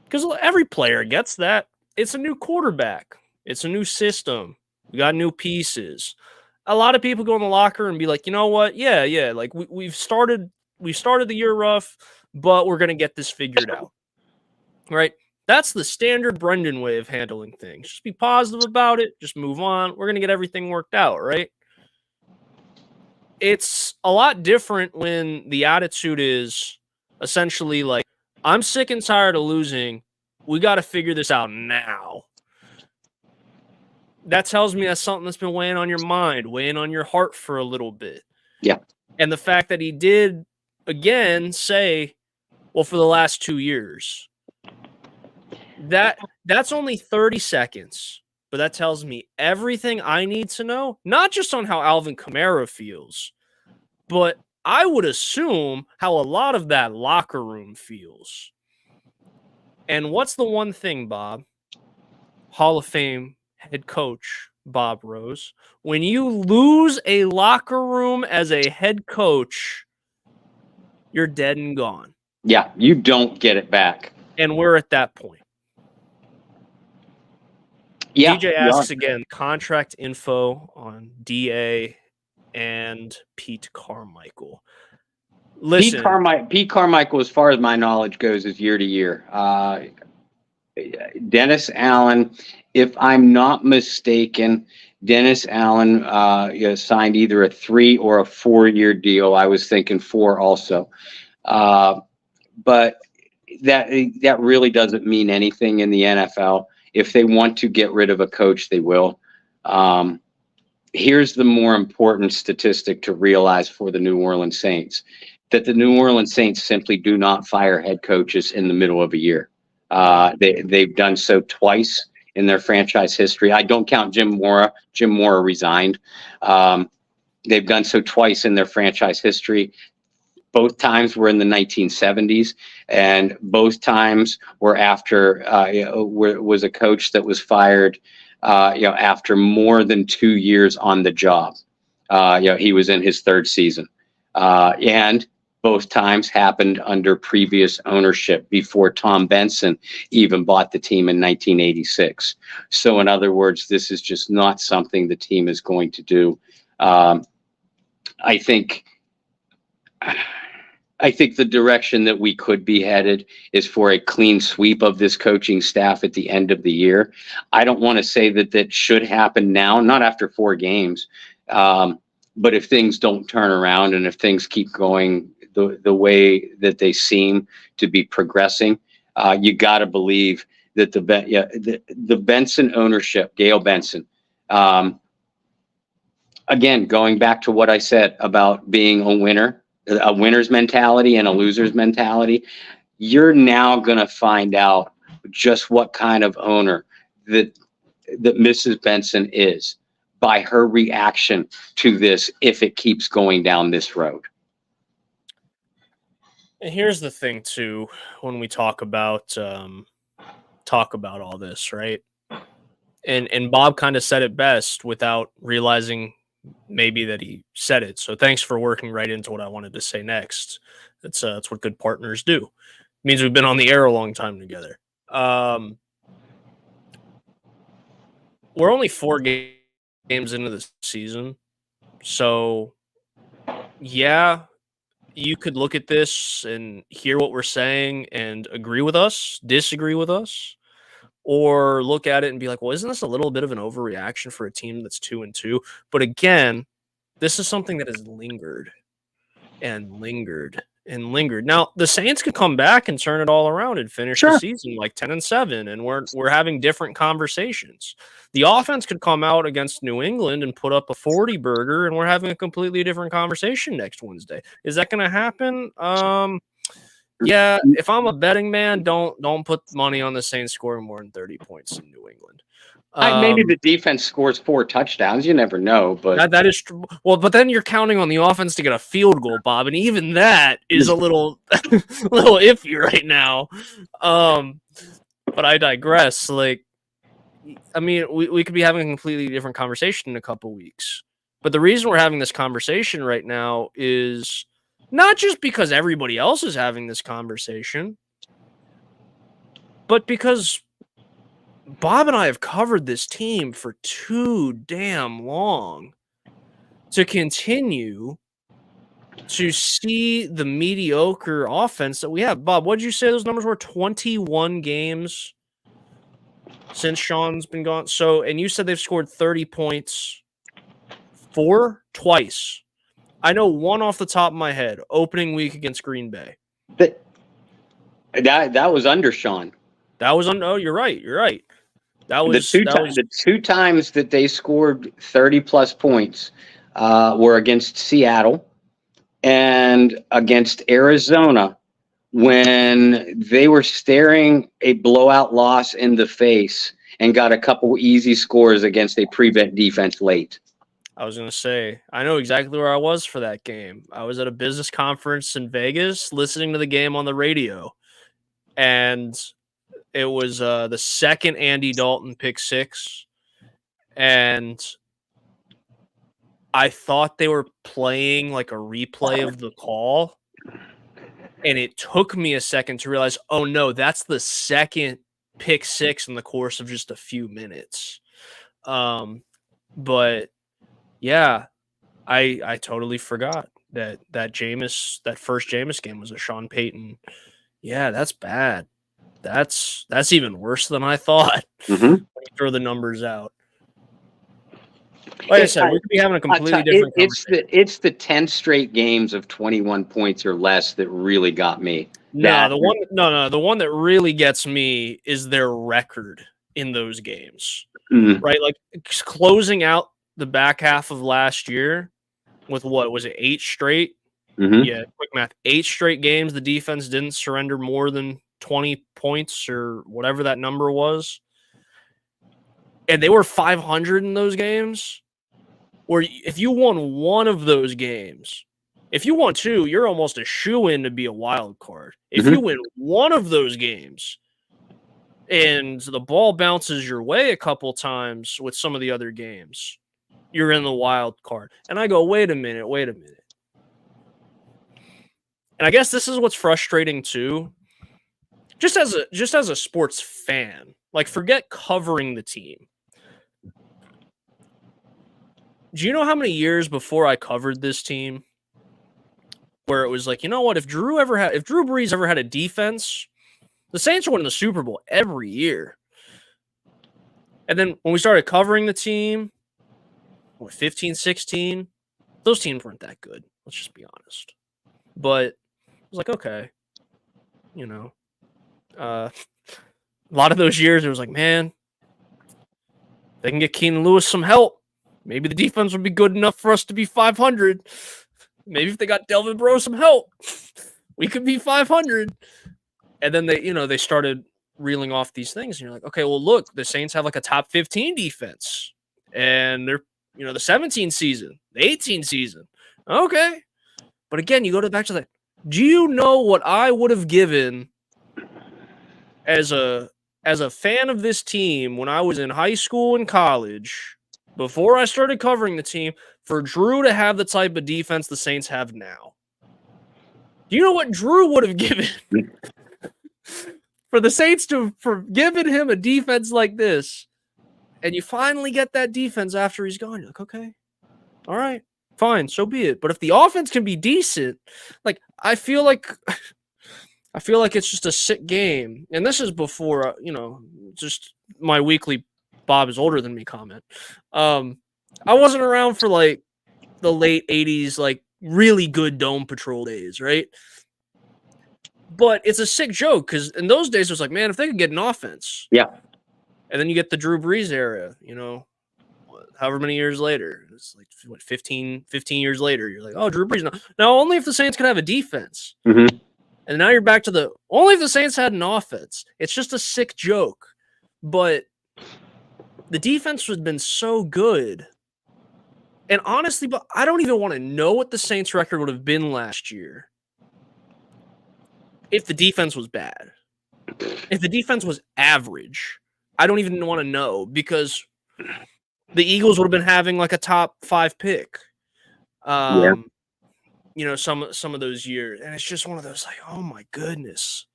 Because every player gets that. It's a new quarterback. It's a new system. We got new pieces. a lot of people go in the locker and be like, you know what? Yeah. Like we started the year rough, but we're gonna get this figured out. Right? That's the standard Brendan way of handling things. Just be positive about it. Just move on. We're gonna get everything worked out, right? It's a lot different when the attitude is essentially like, I'm sick and tired of losing. We got to figure this out now. That tells me that's something that's been weighing on your mind, weighing on your heart for a little bit. Yeah. And the fact that he did, again, say, well, for the last 2 years, that's only 30 seconds. But that tells me everything I need to know, not just on how Alvin Kamara feels, but I would assume how a lot of that locker room feels. And what's the one thing, Bob? Hall of Fame head coach Bob Rose. When you lose a locker room as a head coach, you're dead and gone. Yeah, you don't get it back. And we're at that point. Yeah, DJ asks again, contract info on DA and Pete Carmichael. Listen, Pete Carmichael, as far as my knowledge goes, is year to year. Dennis Allen, if I'm not mistaken, Dennis Allen signed either a 3 or a 4-year deal. I was thinking 4 also. But that really doesn't mean anything in the NFL. If they want to get rid of a coach, they will. Here's the more important statistic to realize for the New Orleans Saints, that the New Orleans Saints simply do not fire head coaches in the middle of a year. They've done so twice in their franchise history. I don't count Jim Mora. Jim Mora resigned. They've done so twice in their franchise history. Both times were in the 1970s, and both times were after was a coach that was fired after more than 2 years on the job. He was in his 3rd season, and both times happened under previous ownership before Tom Benson even bought the team in 1986. So in other words, this is just not something the team is going to do. I think the direction that we could be headed is for a clean sweep of this coaching staff at the end of the year. I don't want to say that should happen now, not after 4 games. But if things don't turn around and if things keep going the way that they seem to be progressing, you got to believe that the Benson ownership, Gail Benson, again, going back to what I said about being a winner's mentality and a loser's mentality, you're now going to find out just what kind of owner that Mrs. Benson is by her reaction to this if it keeps going down this road. And here's the thing too, when we talk about all this, right? And Bob kind of said it best without realizing maybe that he said it. So thanks for working right into what I wanted to say next. That's what good partners do. It means we've been on the air a long time together. We're only 4 games into the season. So yeah, you could look at this and hear what we're saying and agree with us, disagree with us, or look at it and be like, well, isn't this a little bit of an overreaction for a team that's 2-2? But again, this is something that has lingered and lingered and lingered. Now, the Saints could come back and turn it all around and finish the season like 10-7, and we're having different conversations. The offense could come out against New England and put up a 40 burger, and we're having a completely different conversation next Wednesday. Is that going to happen? Yeah, if I'm a betting man, don't put money on the Saints scoring more than 30 points in New England. Maybe the defense scores 4 touchdowns. You never know, but that is true. Well, but then you're counting on the offense to get a field goal, Bob, and even that is a little iffy right now. But I digress. Like, I mean, we could be having a completely different conversation in a couple weeks. But the reason we're having this conversation right now is not just because everybody else is having this conversation, but because Bob and I have covered this team for too damn long. to continue to see the mediocre offense that we have. Bob, what did you say those numbers were? 21 games since Sean's been gone. So, and you said they've scored 30 points twice. I know one off the top of my head, opening week against Green Bay. That was under Sean. That was on. Oh, you're right. You're right. That was the two times that they scored 30+ points were against Seattle and against Arizona, when they were staring a blowout loss in the face and got a couple easy scores against a prevent defense late. I was going to say, I know exactly where I was for that game. I was at a business conference in Vegas listening to the game on the radio, and it was the second Andy Dalton pick six, and I thought they were playing like a replay of the call, and it took me a second to realize, oh no, that's the second pick six in the course of just a few minutes. But yeah, I totally forgot that first Jameis game was a Sean Payton. Yeah, that's bad. That's even worse than I thought. Mm-hmm. When you throw the numbers out. Like I said, we could be having a completely different conversation. It's the 10 straight games of 21 points or less that really got me. The one that really gets me is their record in those games. Mm-hmm. Right? Like closing out the back half of last year with what was it, 8 straight? Mm-hmm. Yeah, quick math. 8 straight games the defense didn't surrender more than 20 points or whatever that number was. And they were 500 in those games. Or if you won one of those games, if you won 2, you're almost a shoo-in to be a wild card. If you win one of those games and the ball bounces your way a couple times with some of the other games, you're in the wild card. And I go, wait a minute. And I guess this is what's frustrating too. Just as a sports fan, like forget covering the team. Do you know how many years before I covered this team where it was like, you know what, if Drew Brees ever had a defense, the Saints were winning the Super Bowl every year. And then when we started covering the team, 15, 16, those teams weren't that good. Let's just be honest. But I was like, okay, a lot of those years it was like, man, they can get Keenan Lewis some help. Maybe the defense would be good enough for us to be 500. Maybe if they got Delvin Breaux some help, we could be 500. And then they started reeling off these things. And you're like, okay, well, look, the Saints have like a top 15 defense. And they're, the 17 season, the 18 season. Okay. But again, you go back to that. Do you know what I would have given as a fan of this team when I was in high school and college, before I started covering the team, for Drew to have the type of defense the Saints have now? Do you know what Drew would have given for the Saints for giving him a defense like this? And you finally get that defense after he's gone. You're like, okay, all right, fine, so be it. But if the offense can be decent, like I feel like it's just a sick game. And this is before, just my weekly Bob is older than me comment. I wasn't around for like the late 80s, like really good Dome Patrol days, right? But it's a sick joke because in those days it was like, man, if they could get an offense. Yeah. And then you get the Drew Brees era, however many years later. It's like, 15 years later. You're like, oh, Drew Brees. Now, only if the Saints could have a defense. Mm-hmm. And now you're back to only if the Saints had an offense. It's just a sick joke. But the defense has been so good. And honestly, but I don't even want to know what the Saints record would have been last year if the defense was bad. If the defense was average, I don't even want to know, because the Eagles would have been having like a top 5 pick. Some of those years. And it's just one of those like, oh my goodness,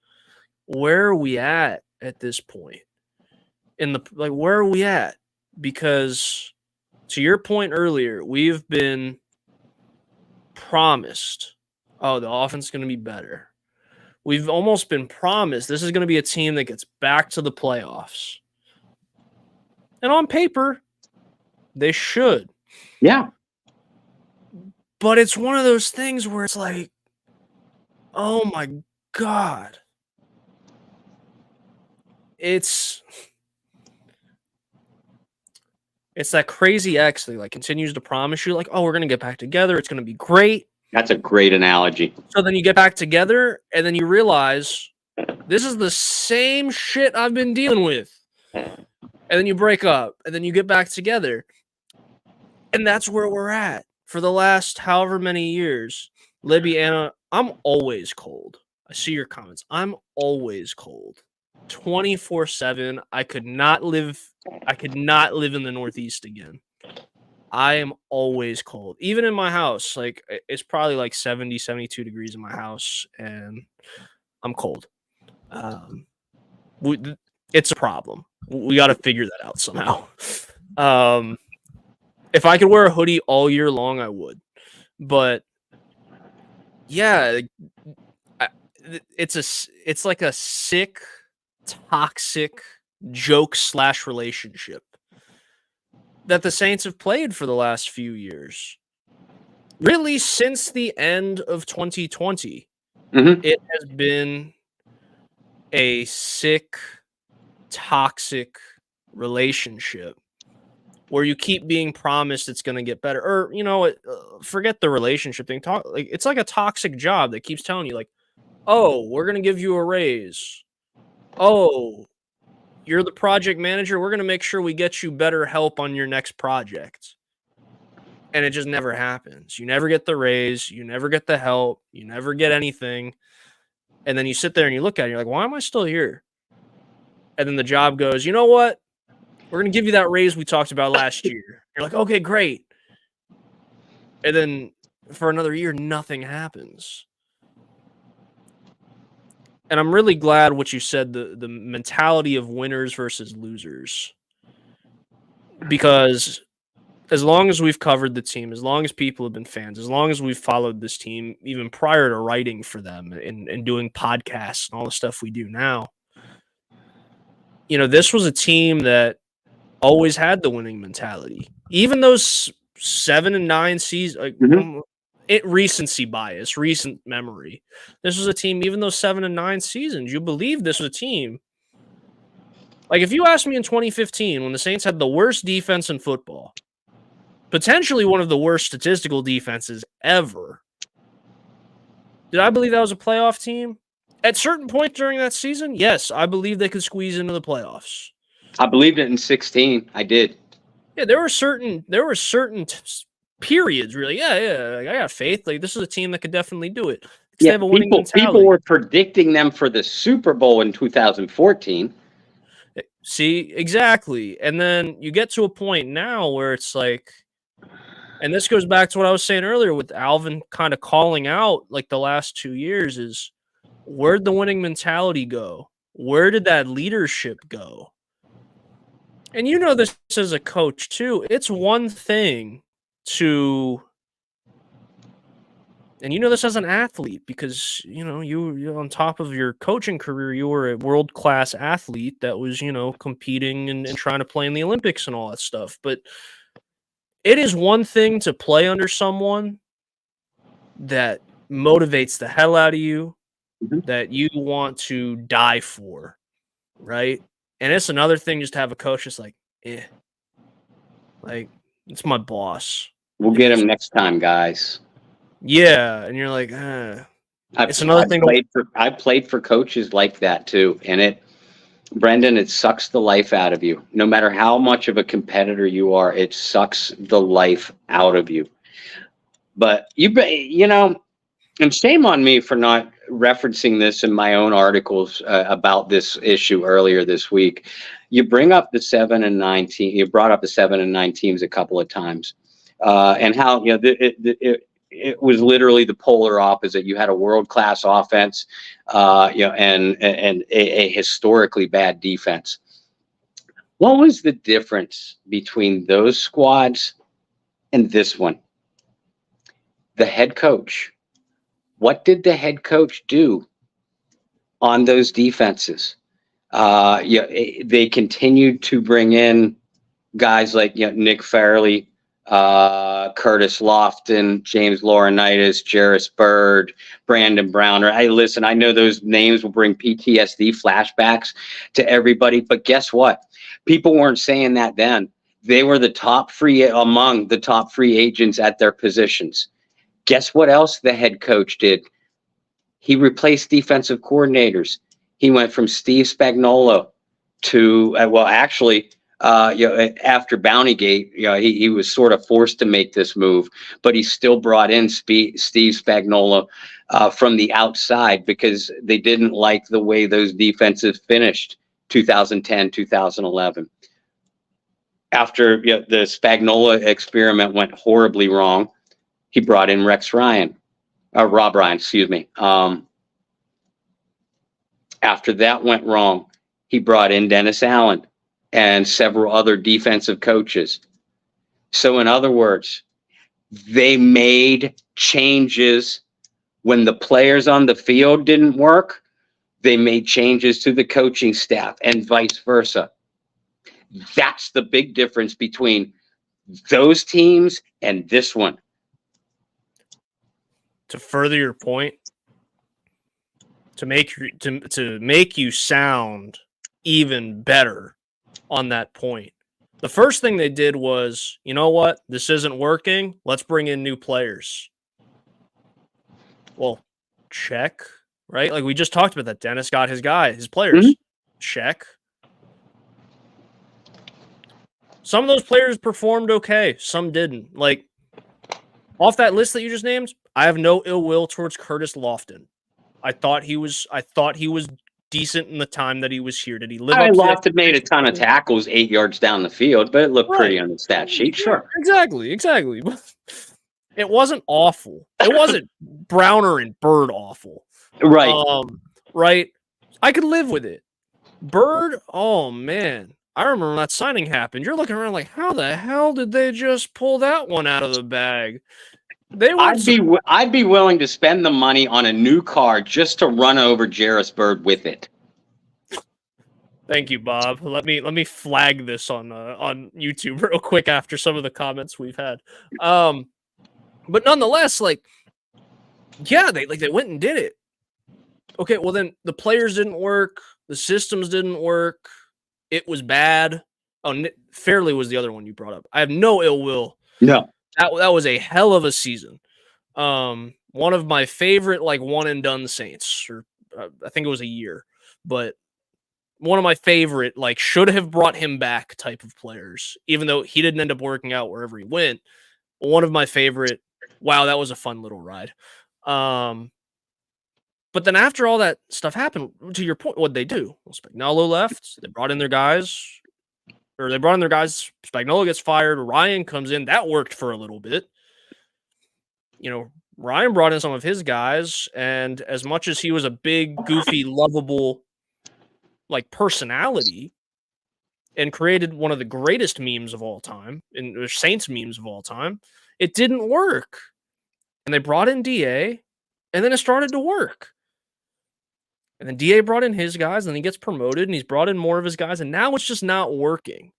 where are we at this point? Where are we at? Because to your point earlier, we've been promised, oh, the offense is going to be better. We've almost been promised this is going to be a team that gets back to the playoffs. And on paper, they should. Yeah. But it's one of those things where it's like, oh my God. It's that crazy ex that like continues to promise you like, oh, we're going to get back together. It's going to be great. That's a great analogy. So then you get back together and then you realize this is the same shit I've been dealing with. And then you break up and then you get back together. And that's where we're at for the last however many years. Libby, Anna, I'm always cold. I see your comments. I'm always cold. 24/7. I could not live in the Northeast again. I am always cold. Even in my house, like it's probably like 70, 72 degrees in my house and I'm cold. It's a problem. We got to figure that out somehow. If I could wear a hoodie all year long, I would. But yeah, it's like a sick, toxic joke / relationship that the Saints have played for the last few years. Really, since the end of 2020, it has been a sick, toxic relationship where you keep being promised it's going to get better. Or, you know, forget the relationship thing. It's like a toxic job that keeps telling you, like, oh, we're going to give you a raise. Oh, you're the project manager. We're going to make sure we get you better help on your next project. And it just never happens. You never get the raise. You never get the help. You never get anything. And then you sit there and you look at it. You're like, why am I still here? And then the job goes, you know what? We're going to give you that raise we talked about last year. You're like, okay, great. And then for another year, nothing happens. And I'm really glad what you said, the mentality of winners versus losers. Because as long as we've covered the team, as long as people have been fans, as long as we've followed this team, even prior to writing for them and doing podcasts and all the stuff we do now, you know, this was a team that always had the winning mentality. Even those 7 and 9 seasons, recency bias, recent memory. This was a team, even those 7 and 9 seasons, you believe this was a team. Like if you asked me in 2015, when the Saints had the worst defense in football, potentially one of the worst statistical defenses ever, did I believe that was a playoff team? At certain points during that season, yes, I believe they could squeeze into the playoffs. I believed it in 16. I did. Yeah, there were certain periods, really. Yeah, I got faith. Like this is a team that could definitely do it. Yeah, they have a winning mentality. People were predicting them for the Super Bowl in 2014. See, exactly. And then you get to a point now where it's like, and this goes back to what I was saying earlier with Alvin kind of calling out like the last 2 years is, where'd the winning mentality go? Where did that leadership go? And you know this as a coach too. It's one thing to, and you know this as an athlete because, you know, you on top of your coaching career, you were a world-class athlete that was, you know, competing and trying to play in the Olympics and all that stuff. But it is one thing to play under someone that motivates the hell out of you, that you want to die for, right? And it's another thing just to have a coach that's like, like, it's my boss. We'll get him next time, guys. Yeah, and you're like, it's another thing. I played for coaches like that too, and Brendan, it sucks the life out of you. No matter how much of a competitor you are, it sucks the life out of you. But you know, and shame on me for not referencing this in my own articles about this issue earlier this week. You bring up the 7 and 9 team. You brought up the 7 and 9 teams a couple of times, and how you know it was literally the polar opposite. You had a world-class offense, you know, and a historically bad defense. What was the difference between those squads and this one? The head coach. What did the head coach do on those defenses? They continued to bring in guys like Nick Fairley, Curtis Lofton, James Laurinaitis, Jarris Bird, Brandon Browner. Listen, I know those names will bring PTSD flashbacks to everybody, but guess what? People weren't saying that then. They were among the top free agents at their positions. Guess what else the head coach did? He replaced defensive coordinators. He went from Steve Spagnuolo to, after Bountygate, he was sort of forced to make this move, but he still brought in Steve Spagnuolo from the outside because they didn't like the way those defenses finished 2010, 2011. After the Spagnuolo experiment went horribly wrong, he brought in Rob Ryan, excuse me. After that went wrong, he brought in Dennis Allen and several other defensive coaches. So in other words, they made changes when the players on the field didn't work. They made changes to the coaching staff and vice versa. That's the big difference between those teams and this one. To further your point, to make you sound even better on that point, the first thing they did was, you know what, this isn't working. Let's bring in new players. Well, check, right? Like we just talked about that. Dennis got his players. Mm-hmm. Check. Some of those players performed okay. Some didn't. Like off that list that you just named, I have no ill will towards Curtis Lofton. I thought he was decent in the time that he was here. Did he live up to Lofton made a ton of tackles 8 yards down the field, but it looked pretty on the stat sheet. Sure. Exactly. It wasn't awful. It wasn't Browner and Bird awful. Right. Right. I could live with it. Bird, oh man. I remember when that signing happened. You're looking around like, how the hell did they just pull that one out of the bag? I'd be willing to spend the money on a new car just to run over Jarris Bird with it. Thank you, Bob. Let me flag this on YouTube real quick after some of the comments we've had. But nonetheless, they went and did it. Okay, well then the players didn't work, the systems didn't work. It was bad. Oh, Fairley was the other one you brought up. I have no ill will. No. That was a hell of a season. One of my favorite one and done Saints, or I think it was a year, but one of my favorite should have brought him back type of players, even though he didn't end up working out wherever he went. One of my favorite. Wow, that was a fun little ride. But then after all that stuff happened, to your point, what'd they do? Well, Spagnuolo left. They brought in their guys. Spagnuolo gets fired. Ryan comes in. That worked for a little bit. Ryan brought in some of his guys, and as much as he was a big, goofy, lovable, personality, and created one of the greatest memes of all time, and Saints memes of all time, it didn't work. And they brought in DA, and then it started to work. And then DA brought in his guys, and he gets promoted, and he's brought in more of his guys, and now it's just not working.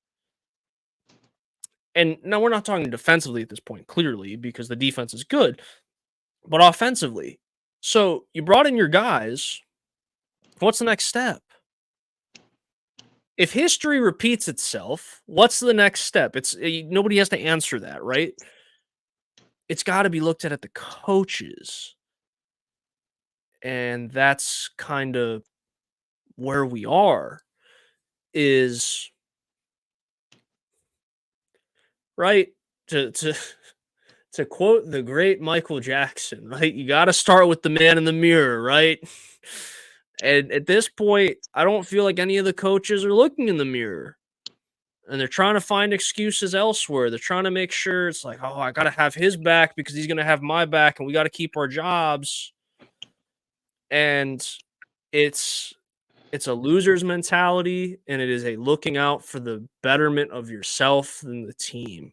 And now we're not talking defensively at this point, clearly, because the defense is good, but offensively. So you brought in your guys. What's the next step? If history repeats itself, what's the next step? Nobody has to answer that, right? It's got to be looked at the coaches. And that's kind of where we are, is right to quote the great Michael Jackson, right? You got to start with the man in the mirror, right? And at this point, I don't feel like any of the coaches are looking in the mirror, and they're trying to find excuses elsewhere. They're trying to make sure it's like, oh, I got to have his back because he's going to have my back, and we got to keep our jobs. And it's a loser's mentality, and it is a looking out for the betterment of yourself and the team.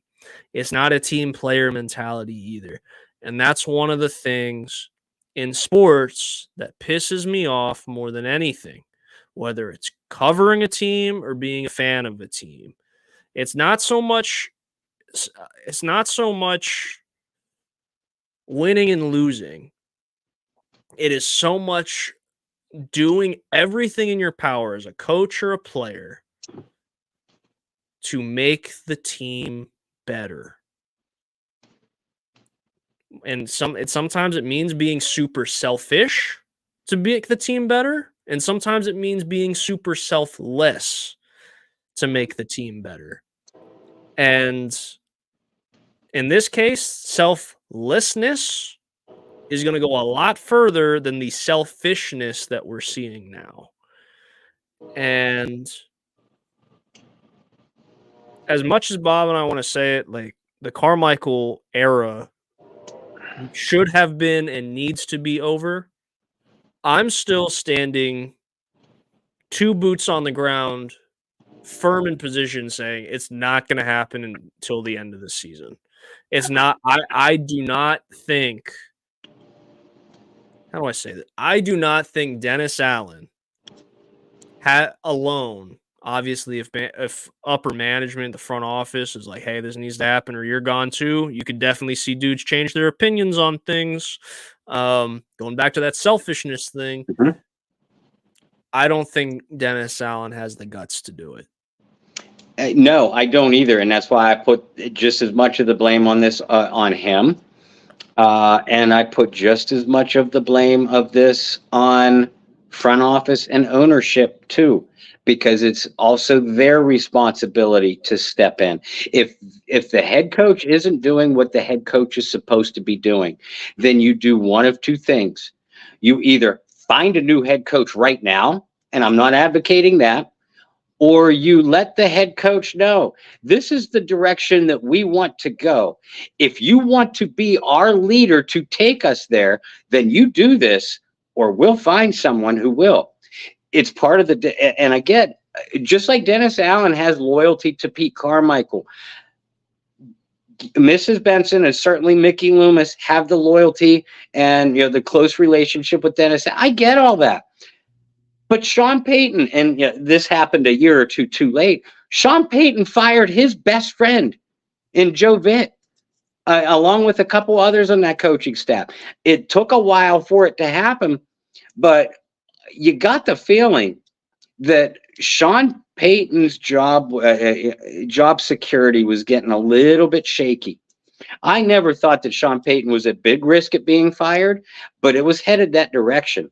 It's not a team player mentality either. And that's one of the things in sports that pisses me off more than anything, whether it's covering a team or being a fan of a team. It's not so much winning and losing. It is so much doing everything in your power as a coach or a player to make the team better. And sometimes it means being super selfish to make the team better, and sometimes it means being super selfless to make the team better. And in this case, selflessness is going to go a lot further than the selfishness that we're seeing now. And as much as Bob and I want to say it, like, the Carmichael era should have been and needs to be over, I'm still standing 2 boots on the ground, firm in position, saying it's not going to happen until the end of the season. It's not. I do not think. How do I say that? I do not think Dennis Allen alone. Obviously, if upper management, the front office is like, hey, this needs to happen or you're gone too, you could definitely see dudes change their opinions on things. Going back to that selfishness thing, I don't think Dennis Allen has the guts to do it. No, I don't either. And that's why I put just as much of the blame on this on him. And I put just as much of the blame of this on front office and ownership too, because it's also their responsibility to step in. If the head coach isn't doing what the head coach is supposed to be doing, then you do one of two things. You either find a new head coach right now, and I'm not advocating that, or you let the head coach know, this is the direction that we want to go. If you want to be our leader to take us there, then you do this, or we'll find someone who will. It's part of and I get, just like Dennis Allen has loyalty to Pete Carmichael, Mrs. Benson and certainly Mickey Loomis have the loyalty and the close relationship with Dennis. I get all that. But Sean Payton, and this happened a year or two too late, Sean Payton fired his best friend in Joe Vitt, along with a couple others on that coaching staff. It took a while for it to happen, but you got the feeling that Sean Payton's job security was getting a little bit shaky. I never thought that Sean Payton was at big risk at being fired, but it was headed that direction.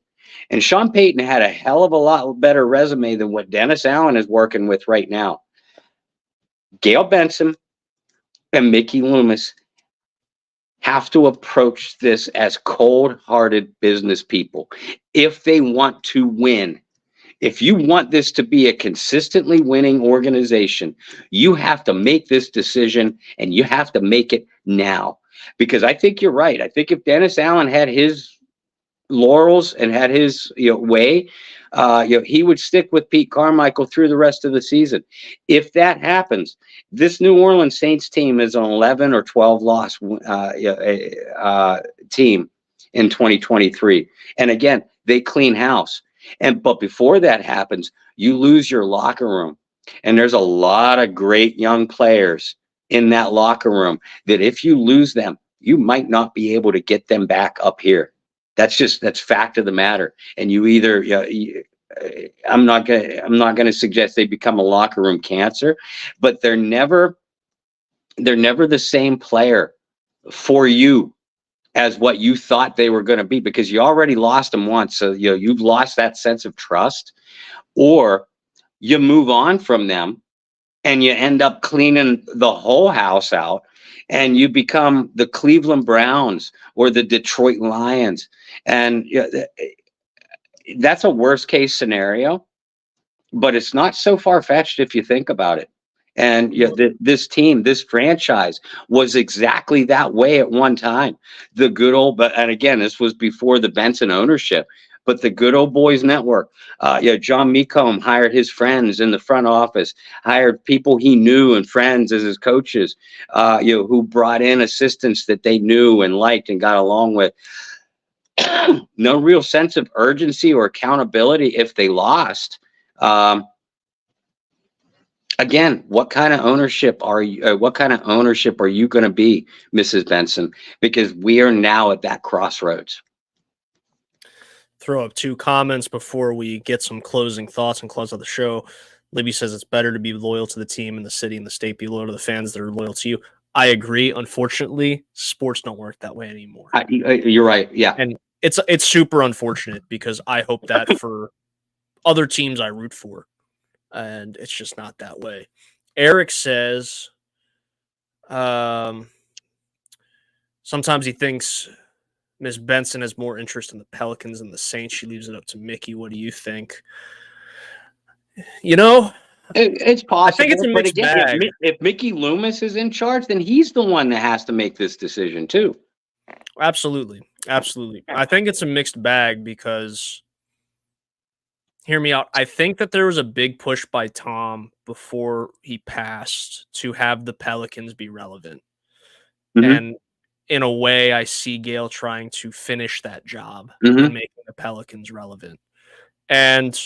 And Sean Payton had a hell of a lot better resume than what Dennis Allen is working with right now. Gail Benson and Mickey Loomis have to approach this as cold-hearted business people if they want to win. If you want this to be a consistently winning organization, you have to make this decision, and you have to make it now. Because I think you're right. I think if Dennis Allen had his laurels and had his way, he would stick with Pete Carmichael through the rest of the season. If that happens, this New Orleans Saints team is an 11 or 12 loss team in 2023. And again, they clean house. But before that happens, you lose your locker room. And there's a lot of great young players in that locker room that if you lose them, you might not be able to get them back up here. That's fact of the matter. And you either, I'm not gonna suggest they become a locker room cancer, but they're never the same player for you as what you thought they were going to be, because you already lost them once. So you've lost that sense of trust, or you move on from them and you end up cleaning the whole house out, and you become the Cleveland Browns or the Detroit Lions. And that's a worst case scenario, but it's not so far-fetched if you think about it. And this team, this franchise was exactly that way at one time. The good old, and again, this was before the Benson ownership, but the good old boys network. John Mecomb hired his friends in the front office, hired people he knew and friends as his coaches, who brought in assistants that they knew and liked and got along with. No real sense of urgency or accountability if they lost. Again, what kind of ownership are you? What kind of ownership are you going to be, Mrs. Benson? Because we are now at that crossroads. Throw up 2 comments before we get some closing thoughts and close out the show. Libby says it's better to be loyal to the team and the city and the state, be loyal to the fans that are loyal to you. I agree. Unfortunately, sports don't work that way anymore. You're right. Yeah. And it's super unfortunate because I hope that for other teams I root for. And it's just not that way. Eric says, sometimes he thinks Miss Benson has more interest in the Pelicans than the Saints. She leaves it up to Mickey. What do you think? It's possible. I think it's a mixed bag. If Mickey Loomis is in charge, then he's the one that has to make this decision too. Absolutely. I think it's a mixed bag because, hear me out, I think that there was a big push by Tom before he passed to have the Pelicans be relevant. Mm-hmm. And in a way, I see Gail trying to finish that job and making the Pelicans relevant. And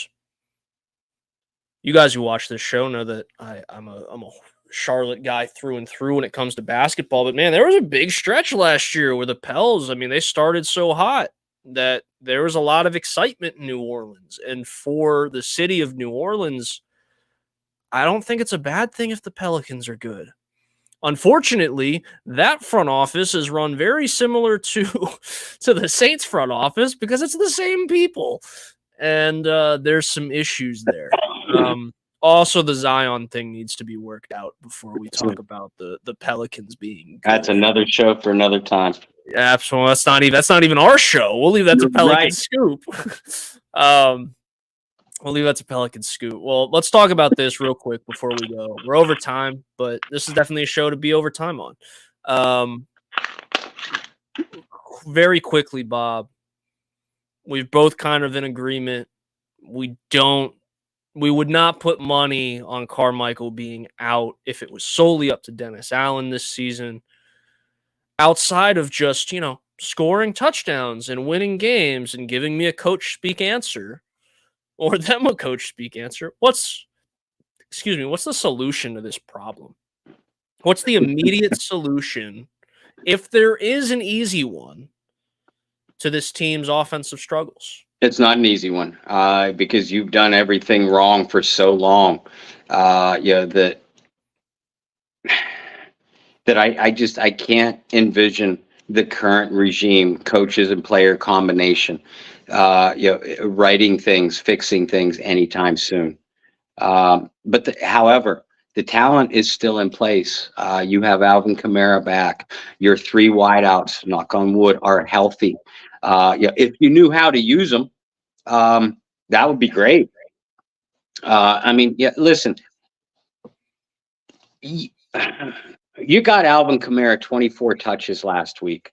you guys who watch this show know that I'm a Charlotte guy through and through when it comes to basketball. But, man, there was a big stretch last year where the Pels, they started so hot that there was a lot of excitement in New Orleans. And for the city of New Orleans, I don't think it's a bad thing if the Pelicans are good. Unfortunately, that front office is run very similar to the Saints front office because it's the same people. And there's some issues there. Also, the Zion thing needs to be worked out before we talk about the Pelicans being good. That's another show for another time. Absolutely. That's not even our show. We'll leave that to Pelican Scoop. We'll leave that to Pelican Scoop. Well, let's talk about this real quick before we go. We're over time, but this is definitely a show to be over time on. Very quickly, Bob. We've both kind of in agreement. We would not put money on Carmichael being out if it was solely up to Dennis Allen this season. Outside of just, scoring touchdowns and winning games and giving me a coach speak answer or them a coach speak answer. What's the solution to this problem? What's the immediate solution, if there is an easy one, to this team's offensive struggles? It's not an easy one because you've done everything wrong for so long. That I can't envision the current regime, coaches and player combination, writing things, fixing things anytime soon. However, the talent is still in place. You have Alvin Kamara back. Your 3 wideouts, knock on wood, are healthy. If you knew how to use them, that would be great. Listen, you got Alvin Kamara 24 touches last week.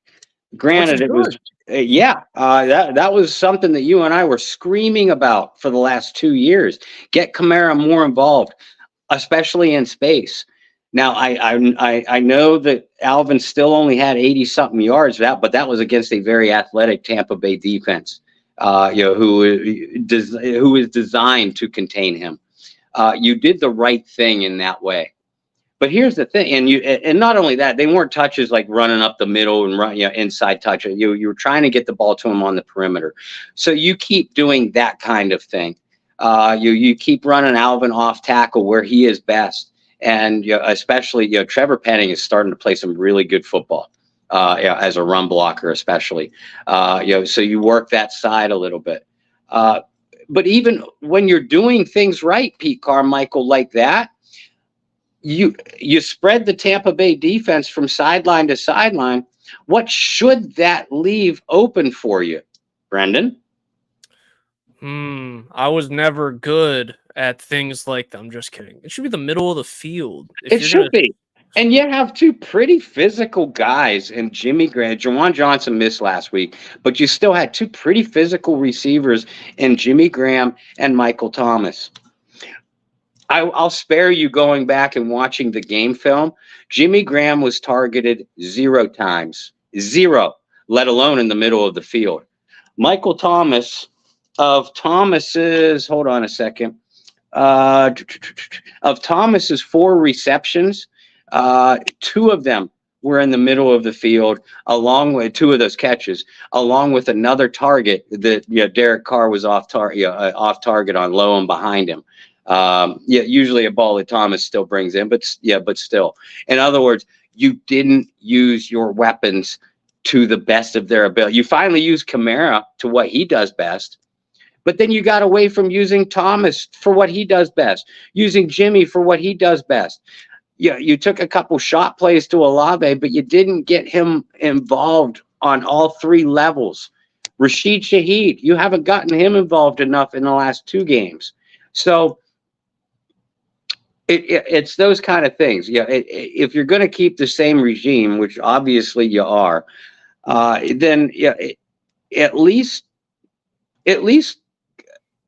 Granted, it was that was something that you and I were screaming about for the last 2 years. Get Kamara more involved, especially in space. Now, I know that Alvin still only had 80-something yards, but that was against a very athletic Tampa Bay defense, who is designed to contain him. You did the right thing in that way. But here's the thing, and not only that, they weren't touches like running up the middle and run, inside touch. You were trying to get the ball to him on the perimeter. So you keep doing that kind of thing. You keep running Alvin off tackle where he is best, and especially Trevor Penning is starting to play some really good football. As a run blocker, especially. So you work that side a little bit. But even when you're doing things right, Pete Carmichael, like that, you spread the Tampa Bay defense from sideline to sideline. What should that leave open for you, Brendan? I was never good at things like that. I'm just kidding. It should be the middle of the field. It should be. And you have two pretty physical guys in Jimmy Graham. Jawan Johnson missed last week, but you still had two pretty physical receivers in Jimmy Graham and Michael Thomas. I'll spare you going back and watching the game film. Jimmy Graham was targeted 0 times, zero, let alone in the middle of the field. Michael Thomas of Thomas's, hold on a second, of Thomas's 4 receptions, two of them were in the middle of the field, along with two of those catches, along with another target that Derek Carr was off target on low and behind him. Usually a ball that Thomas still brings in, but still. In other words, you didn't use your weapons to the best of their ability. You finally used Kamara to what he does best, but then you got away from using Thomas for what he does best, using Jimmy for what he does best. Yeah, you took a couple shot plays to Olave, but you didn't get him involved on all 3 levels. Rashid Shaheed, you haven't gotten him involved enough in the last 2 games. So it's those kind of things. If you're going to keep the same regime, which obviously you are, then at least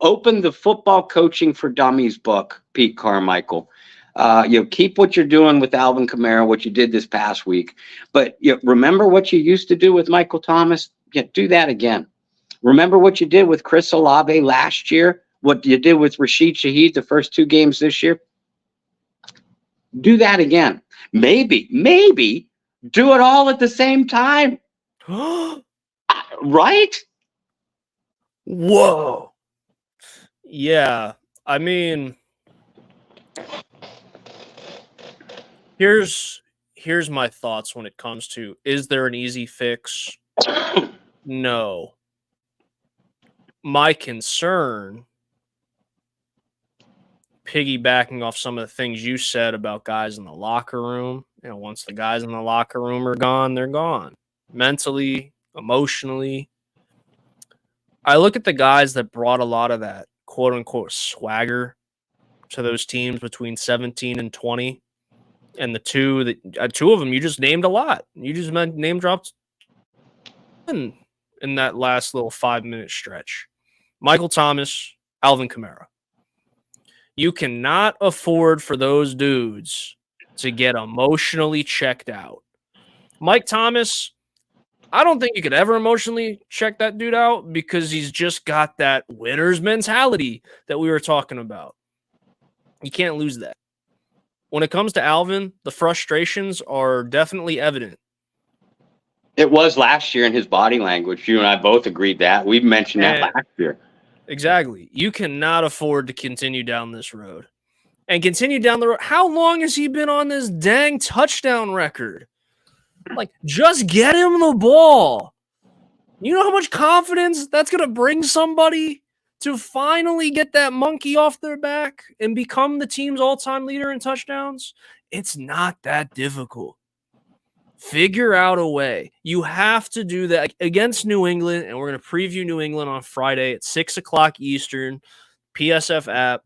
open the Football Coaching for Dummies book, Pete Carmichael. Keep what you're doing with Alvin Kamara, what you did this past week, but remember what you used to do with Michael Thomas. Do that again. Remember what you did with Chris Olave last year. What you did with Rashid Shaheed the first 2 games this year. Do that again. Maybe do it all at the same time. Right? Whoa. Yeah. I mean, here's my thoughts when it comes to, is there an easy fix? No. My concern, piggybacking off some of the things you said about guys in the locker room, once the guys in the locker room are gone, they're gone. Mentally, emotionally. I look at the guys that brought a lot of that quote-unquote swagger to those teams between 17 and 20. And the two of them you just named a lot. You just name dropped in that last little 5-minute stretch. Michael Thomas, Alvin Kamara. You cannot afford for those dudes to get emotionally checked out. Mike Thomas, I don't think you could ever emotionally check that dude out because he's just got that winner's mentality that we were talking about. You can't lose that. When it comes to Alvin, the frustrations are definitely evident. It was last year in his body language. You and I both agreed that. We've mentioned that last year. Exactly. You cannot afford to continue down this road. And continue down the road. How long has he been on this dang touchdown record? Like, just get him the ball. You know how much confidence that's going to bring somebody to finally get that monkey off their back and become the team's all-time leader in touchdowns? It's not that difficult. Figure out a way. You have to do that against New England, and we're going to preview New England on Friday at 6 o'clock Eastern, PSF app.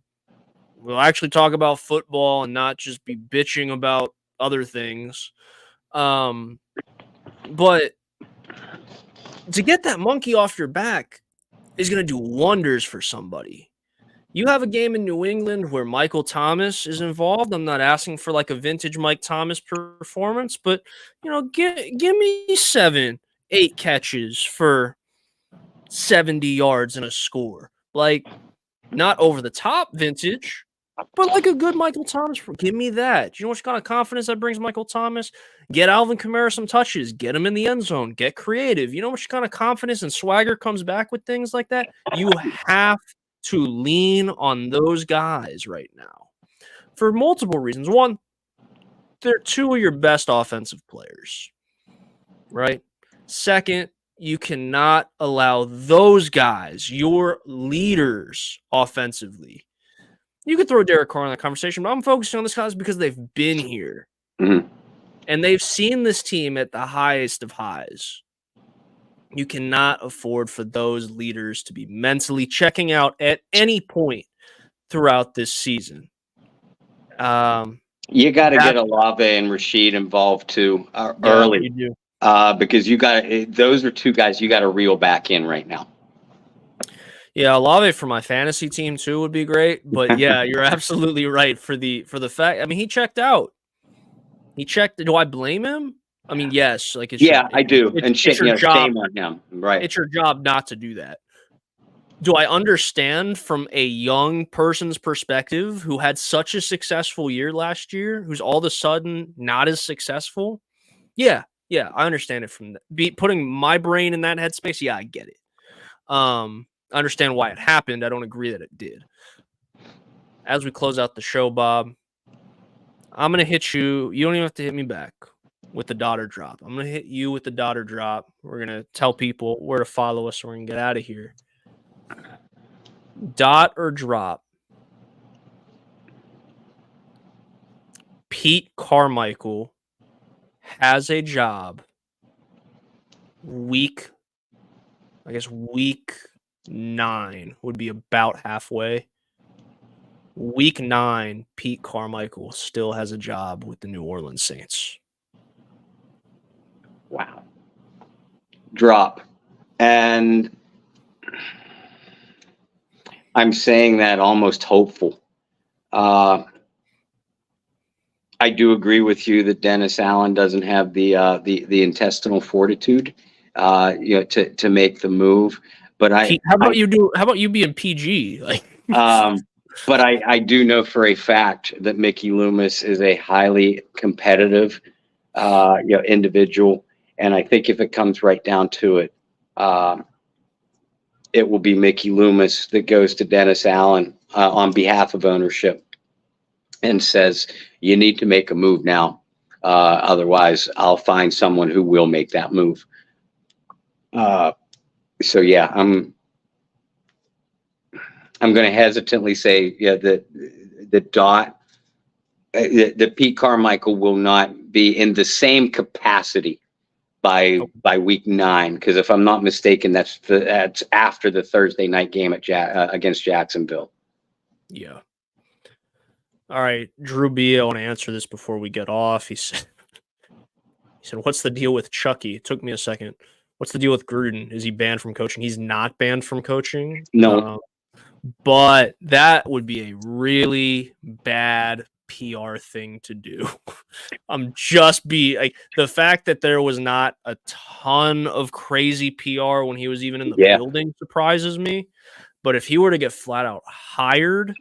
We'll actually talk about football and not just be bitching about other things. But to get that monkey off your back is going to do wonders for somebody. You have a game in New England where Michael Thomas is involved. I'm not asking for like a vintage Mike Thomas performance, but give me 7-8 catches for 70 yards and a score. Like, not over the top vintage, but like a good Michael Thomas. Give me that. You know what kind of confidence that brings Michael Thomas? Get Alvin Kamara some touches. Get him in the end zone. Get creative. You know what kind of confidence and swagger comes back with things like that? You have to lean on those guys right now for multiple reasons. One, they're 2 of your best offensive players, right? Second, you cannot allow those guys, your leaders offensively. You could throw Derek Carr in that conversation, but I'm focusing on this guys because they've been here. Mm-hmm. And they've seen this team at the highest of highs. You cannot afford for those leaders to be mentally checking out at any point throughout this season. You got to get Olave and Rashid involved too early. You do. Because those are two guys you got to reel back in right now. Yeah, Olave for my fantasy team too would be great. But yeah, you're absolutely right for the fact. I mean, he checked out. He checked. Do I blame him? I mean, yes. Like I do. It's your job. Shame on him. Right. It's your job not to do that. Do I understand from a young person's perspective who had such a successful year last year, who's all of a sudden not as successful? Yeah, I understand it from putting my brain in that headspace. Yeah, I get it. I understand why it happened. I don't agree that it did. As we close out the show, Bob, I'm gonna hit you. You don't even have to hit me back with the daughter drop. I'm gonna hit you with the daughter drop. We're gonna tell people where to follow us, so we're gonna get out of here. Dot or drop? Pete Carmichael has a job week 9 would be about halfway. Week 9, Pete Carmichael still has a job with the New Orleans Saints. Wow. Drop. And I'm saying that almost hopeful. I do agree with you that Dennis Allen doesn't have the intestinal fortitude, to make the move. But how about you being PG? Like, but I do know for a fact that Mickey Loomis is a highly competitive, individual, and I think if it comes right down to it, it will be Mickey Loomis that goes to Dennis Allen on behalf of ownership and says, you need to make a move now. Otherwise, I'll find someone who will make that move. So yeah, I'm going to hesitantly say, that Pete Carmichael will not be in the same capacity by week 9, because if I'm not mistaken, that's after the Thursday night game against Jacksonville. Yeah. All right, Drew B, I want to answer this before we get off. He said, what's the deal with Chucky? It took me a second. What's the deal with Gruden? Is he banned from coaching? He's not banned from coaching. No. But that would be a really bad PR thing to do. The fact that there was not a ton of crazy PR when he was even in the building surprises me. But if he were to get flat out hired,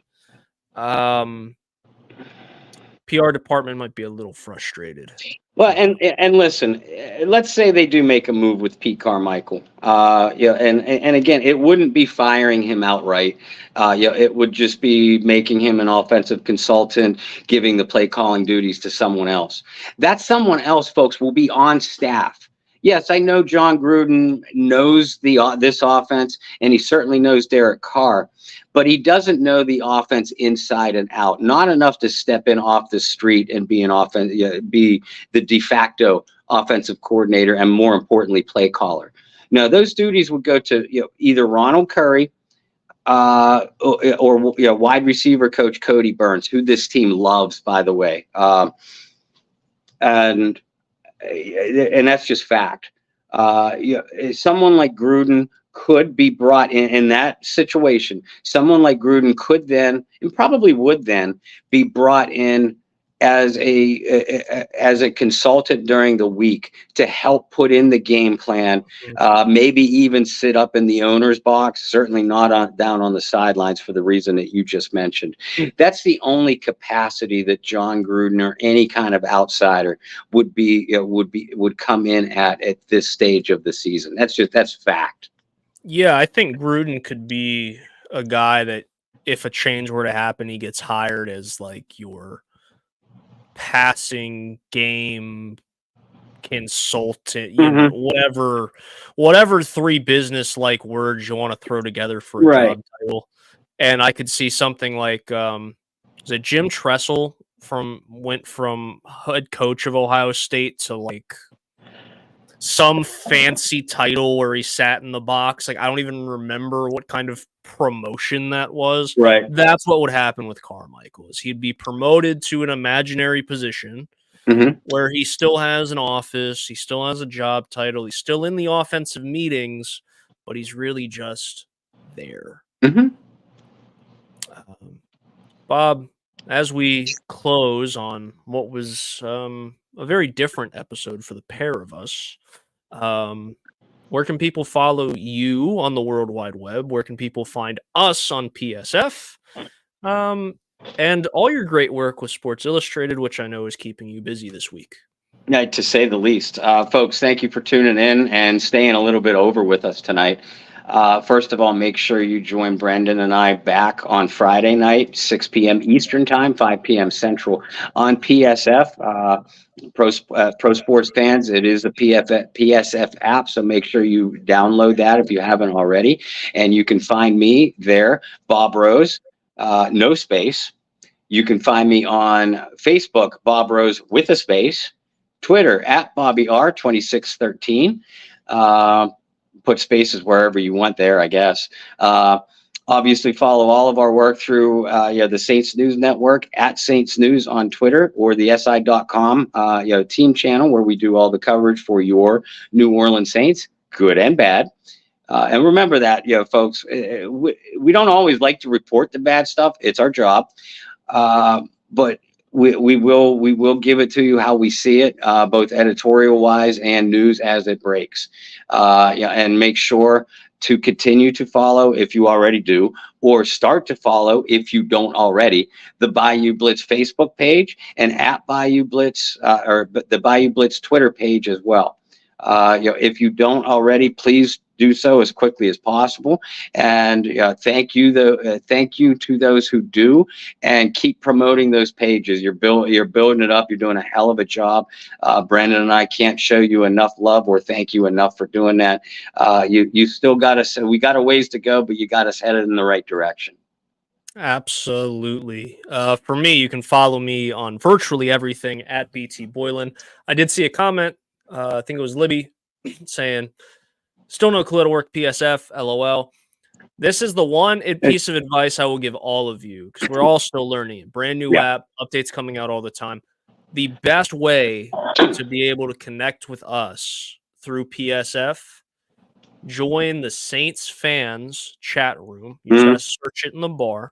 PR department might be a little frustrated. Well, and listen, let's say they do make a move with Pete Carmichael. And again, it wouldn't be firing him outright. It would just be making him an offensive consultant, giving the play calling duties to someone else. That someone else, folks, will be on staff. Yes, I know John Gruden knows this offense, and he certainly knows Derek Carr, but he doesn't know the offense inside and out. Not enough to step in off the street and be be the de facto offensive coordinator and, more importantly, play caller. No, those duties would go to either Ronald Curry or wide receiver coach Cody Burns, who this team loves, by the way, and that's just fact. Someone like Gruden could be brought in that situation. Someone like Gruden could then, and probably would then, be brought in as a consultant during the week to help put in the game plan, maybe even sit up in the owner's box, certainly not down on the sidelines for the reason that you just mentioned. That's the only capacity that John Gruden or any kind of outsider would come in at this stage of the season. That's fact. Yeah, I think Gruden could be a guy that, if a change were to happen, he gets hired as like your passing game consultant, whatever 3 business like words you want to throw together for a job title. And I could see something like is it Jim Tressel went from head coach of Ohio State to like some fancy title where he sat in the box. Like, I don't even remember what kind of promotion that was. Right. That's what would happen with Carmichael, is he'd be promoted to an imaginary position where he still has an office, he still has a job title, he's still in the offensive meetings, but he's really just there. Bob, as we close on what was a very different episode for the pair of us, where can people follow you on the World Wide Web? Where can people find us on PSF? And all your great work with Sports Illustrated, which I know is keeping you busy this week. Yeah, to say the least. Folks, thank you for tuning in and staying a little bit over with us tonight. First of all, make sure you join Brendan and I back on Friday night, 6 p.m. Eastern Time, 5 p.m. Central on PSF. Pro Sports fans, it is the PSF app, so make sure you download that if you haven't already. And you can find me there, Bob Rose, no space. You can find me on Facebook, Bob Rose with a space, Twitter at BobbyR2613. Put spaces wherever you want there, I guess. Obviously, follow all of our work through the Saints News Network at Saints News on Twitter, or the SI.com team channel, where we do all the coverage for your New Orleans Saints, good and bad. And remember that, folks, we don't always like to report the bad stuff. It's our job. But we will give it to you how we see it, both editorial wise and news as it breaks. And make sure to continue to follow, if you already do, or start to follow if you don't already, the Bayou Blitz Facebook page and at Bayou Blitz, or the Bayou Blitz Twitter page as well. If you don't already, please do so as quickly as possible. And thank you to those who do, and keep promoting those pages. You're building it up. You're doing a hell of a job. Brandon and I can't show you enough love or thank you enough for doing that. You still got us. We got a ways to go, but you got us headed in the right direction. Absolutely. For me, you can follow me on virtually everything at BT Boylan. I did see a comment. I think it was Libby saying, "Still no clue to work PSF, LOL." This is the one piece of advice I will give all of you, because we're all still learning it. Brand new app, updates coming out all the time. The best way to be able to connect with us through PSF, join the Saints fans chat room. You just got to search it in the bar.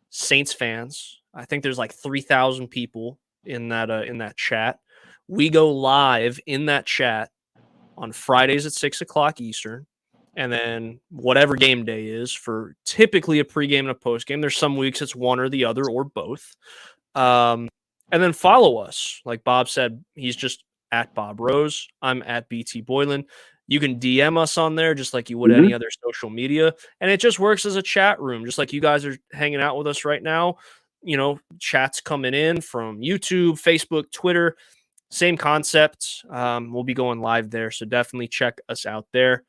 Saints fans. I think there's like 3,000 people in that chat. We go live in that chat on Fridays at 6 o'clock Eastern, and then whatever game day is for typically a pregame and a postgame. There's some weeks it's one or the other or both. And then follow us. Like Bob said, he's just at Bob Rose. I'm at BT Boylan. You can DM us on there just like you would any other social media. And it just works as a chat room, just like you guys are hanging out with us right now. Chats coming in from YouTube, Facebook, Twitter. Same concept. We'll be going live there, so definitely check us out there.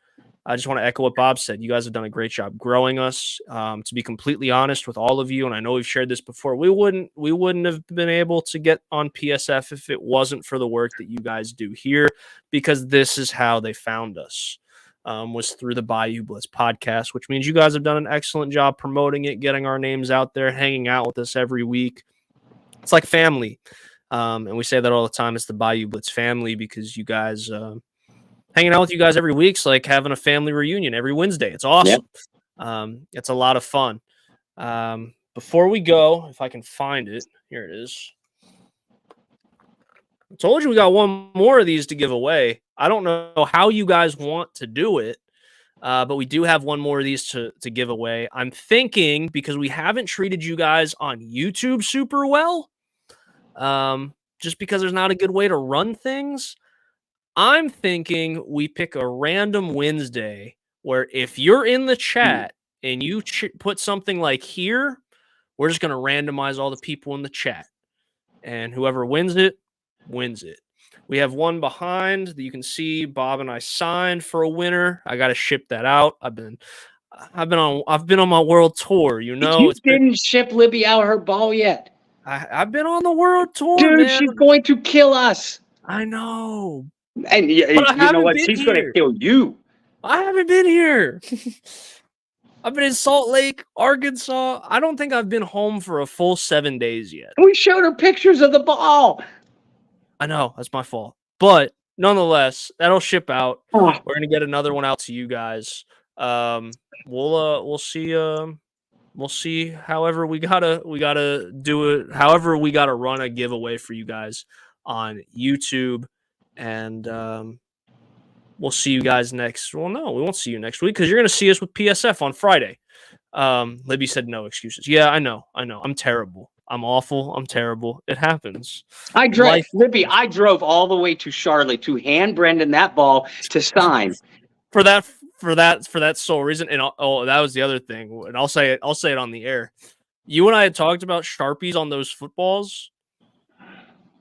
I just want to echo what Bob said. You guys have done a great job growing us. To be completely honest with all of you, and I know we've shared this before, we wouldn't have been able to get on PSF if it wasn't for the work that you guys do here, because this is how they found us. Was through the Bayou Blitz podcast, which means you guys have done an excellent job promoting it, getting our names out there, hanging out with us every week. It's like family. And we say that all the time. It's the Bayou Blitz family, because you guys hanging out with you guys every week's like having a family reunion every Wednesday. It's awesome. Yep. It's a lot of fun. Before we go, if I can find it, here it is. I told you we got one more of these to give away. I don't know how you guys want to do it, but we do have one more of these to give away. I'm thinking, because we haven't treated you guys on YouTube super well, just because there's not a good way to run things, I'm thinking we pick a random Wednesday where if you're in the chat and you put something like here, we're just going to randomize all the people in the chat, and whoever wins it, wins it. We have one behind that you can see Bob and I signed for a winner. I got to ship that out. I've been on my world tour, You didn't ship Libby out her ball yet. I've been on the world tour, dude. Man. She's going to kill us. I know. And But I you know haven't what? been She's going to here. kill you. I haven't been here. I've been in Salt Lake, Arkansas. I don't think I've been home for a full 7 days yet. We showed her pictures of the ball. I know that's my fault, but nonetheless, that'll ship out. Oh, We're gonna get another one out to you guys. We'll see. We'll see. However, we gotta do it. However, we gotta run a giveaway for you guys on YouTube, and we'll see you guys next. Well, no, we won't see you next week because you're gonna see us with PSF on Friday. Libby said no excuses. Yeah, I know. I'm terrible. I'm awful. I'm terrible. It happens. I drove, Life Libby. I drove all the way to Charlotte to hand Brendan that ball to sign. for that sole reason. And that was the other thing. And I'll say it on the air. You and I had talked about Sharpies on those footballs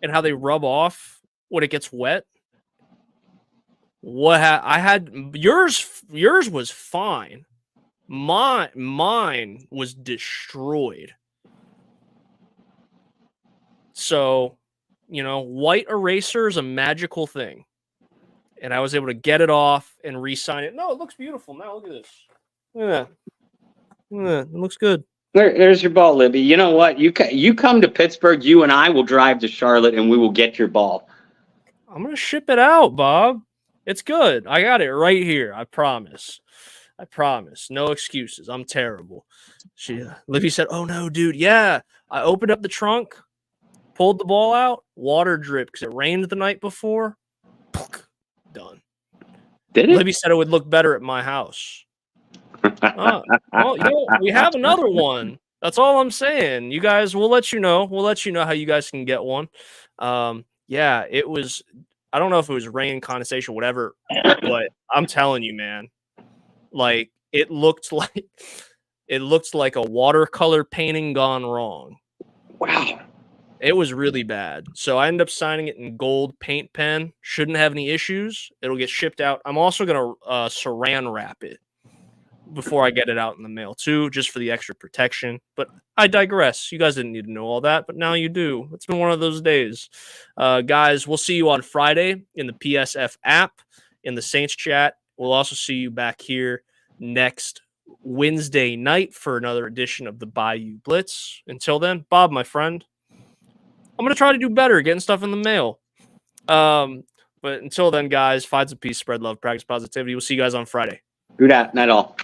and how they rub off when it gets wet. I had yours was fine. Mine was destroyed. So, white eraser is a magical thing. And I was able to get it off and re-sign it. No, it looks beautiful now. Look at this. Look at that. It looks good. There's your ball, Libby. You know what? You come to Pittsburgh, you and I will drive to Charlotte, and we will get your ball. I'm going to ship it out, Bob. It's good. I got it right here. I promise. No excuses. I'm terrible. Libby said, oh, no, dude. Yeah. I opened up the trunk, pulled the ball out, water dripped because it rained the night before. Done. Did it? Libby said it would look better at my house. Well, we have another one. That's all I'm saying. You guys, we'll let you know. We'll let you know how you guys can get one. Yeah, it was. I don't know if it was rain, condensation, whatever, but I'm telling you, man, like it looked like a watercolor painting gone wrong. Wow. It was really bad. So I ended up signing it in gold paint pen. Shouldn't have any issues. It'll get shipped out. I'm also going to saran wrap it before I get it out in the mail too, just for the extra protection. But I digress. You guys didn't need to know all that, but now you do. It's been one of those days. Guys, we'll see you on Friday in the PSF app, in the Saints chat. We'll also see you back here next Wednesday night for another edition of the Bayou Blitz. Until then, Bob, my friend, I'm going to try to do better getting stuff in the mail. But until then, guys, find some peace, spread love, practice positivity. We'll see you guys on Friday. Do that, not all.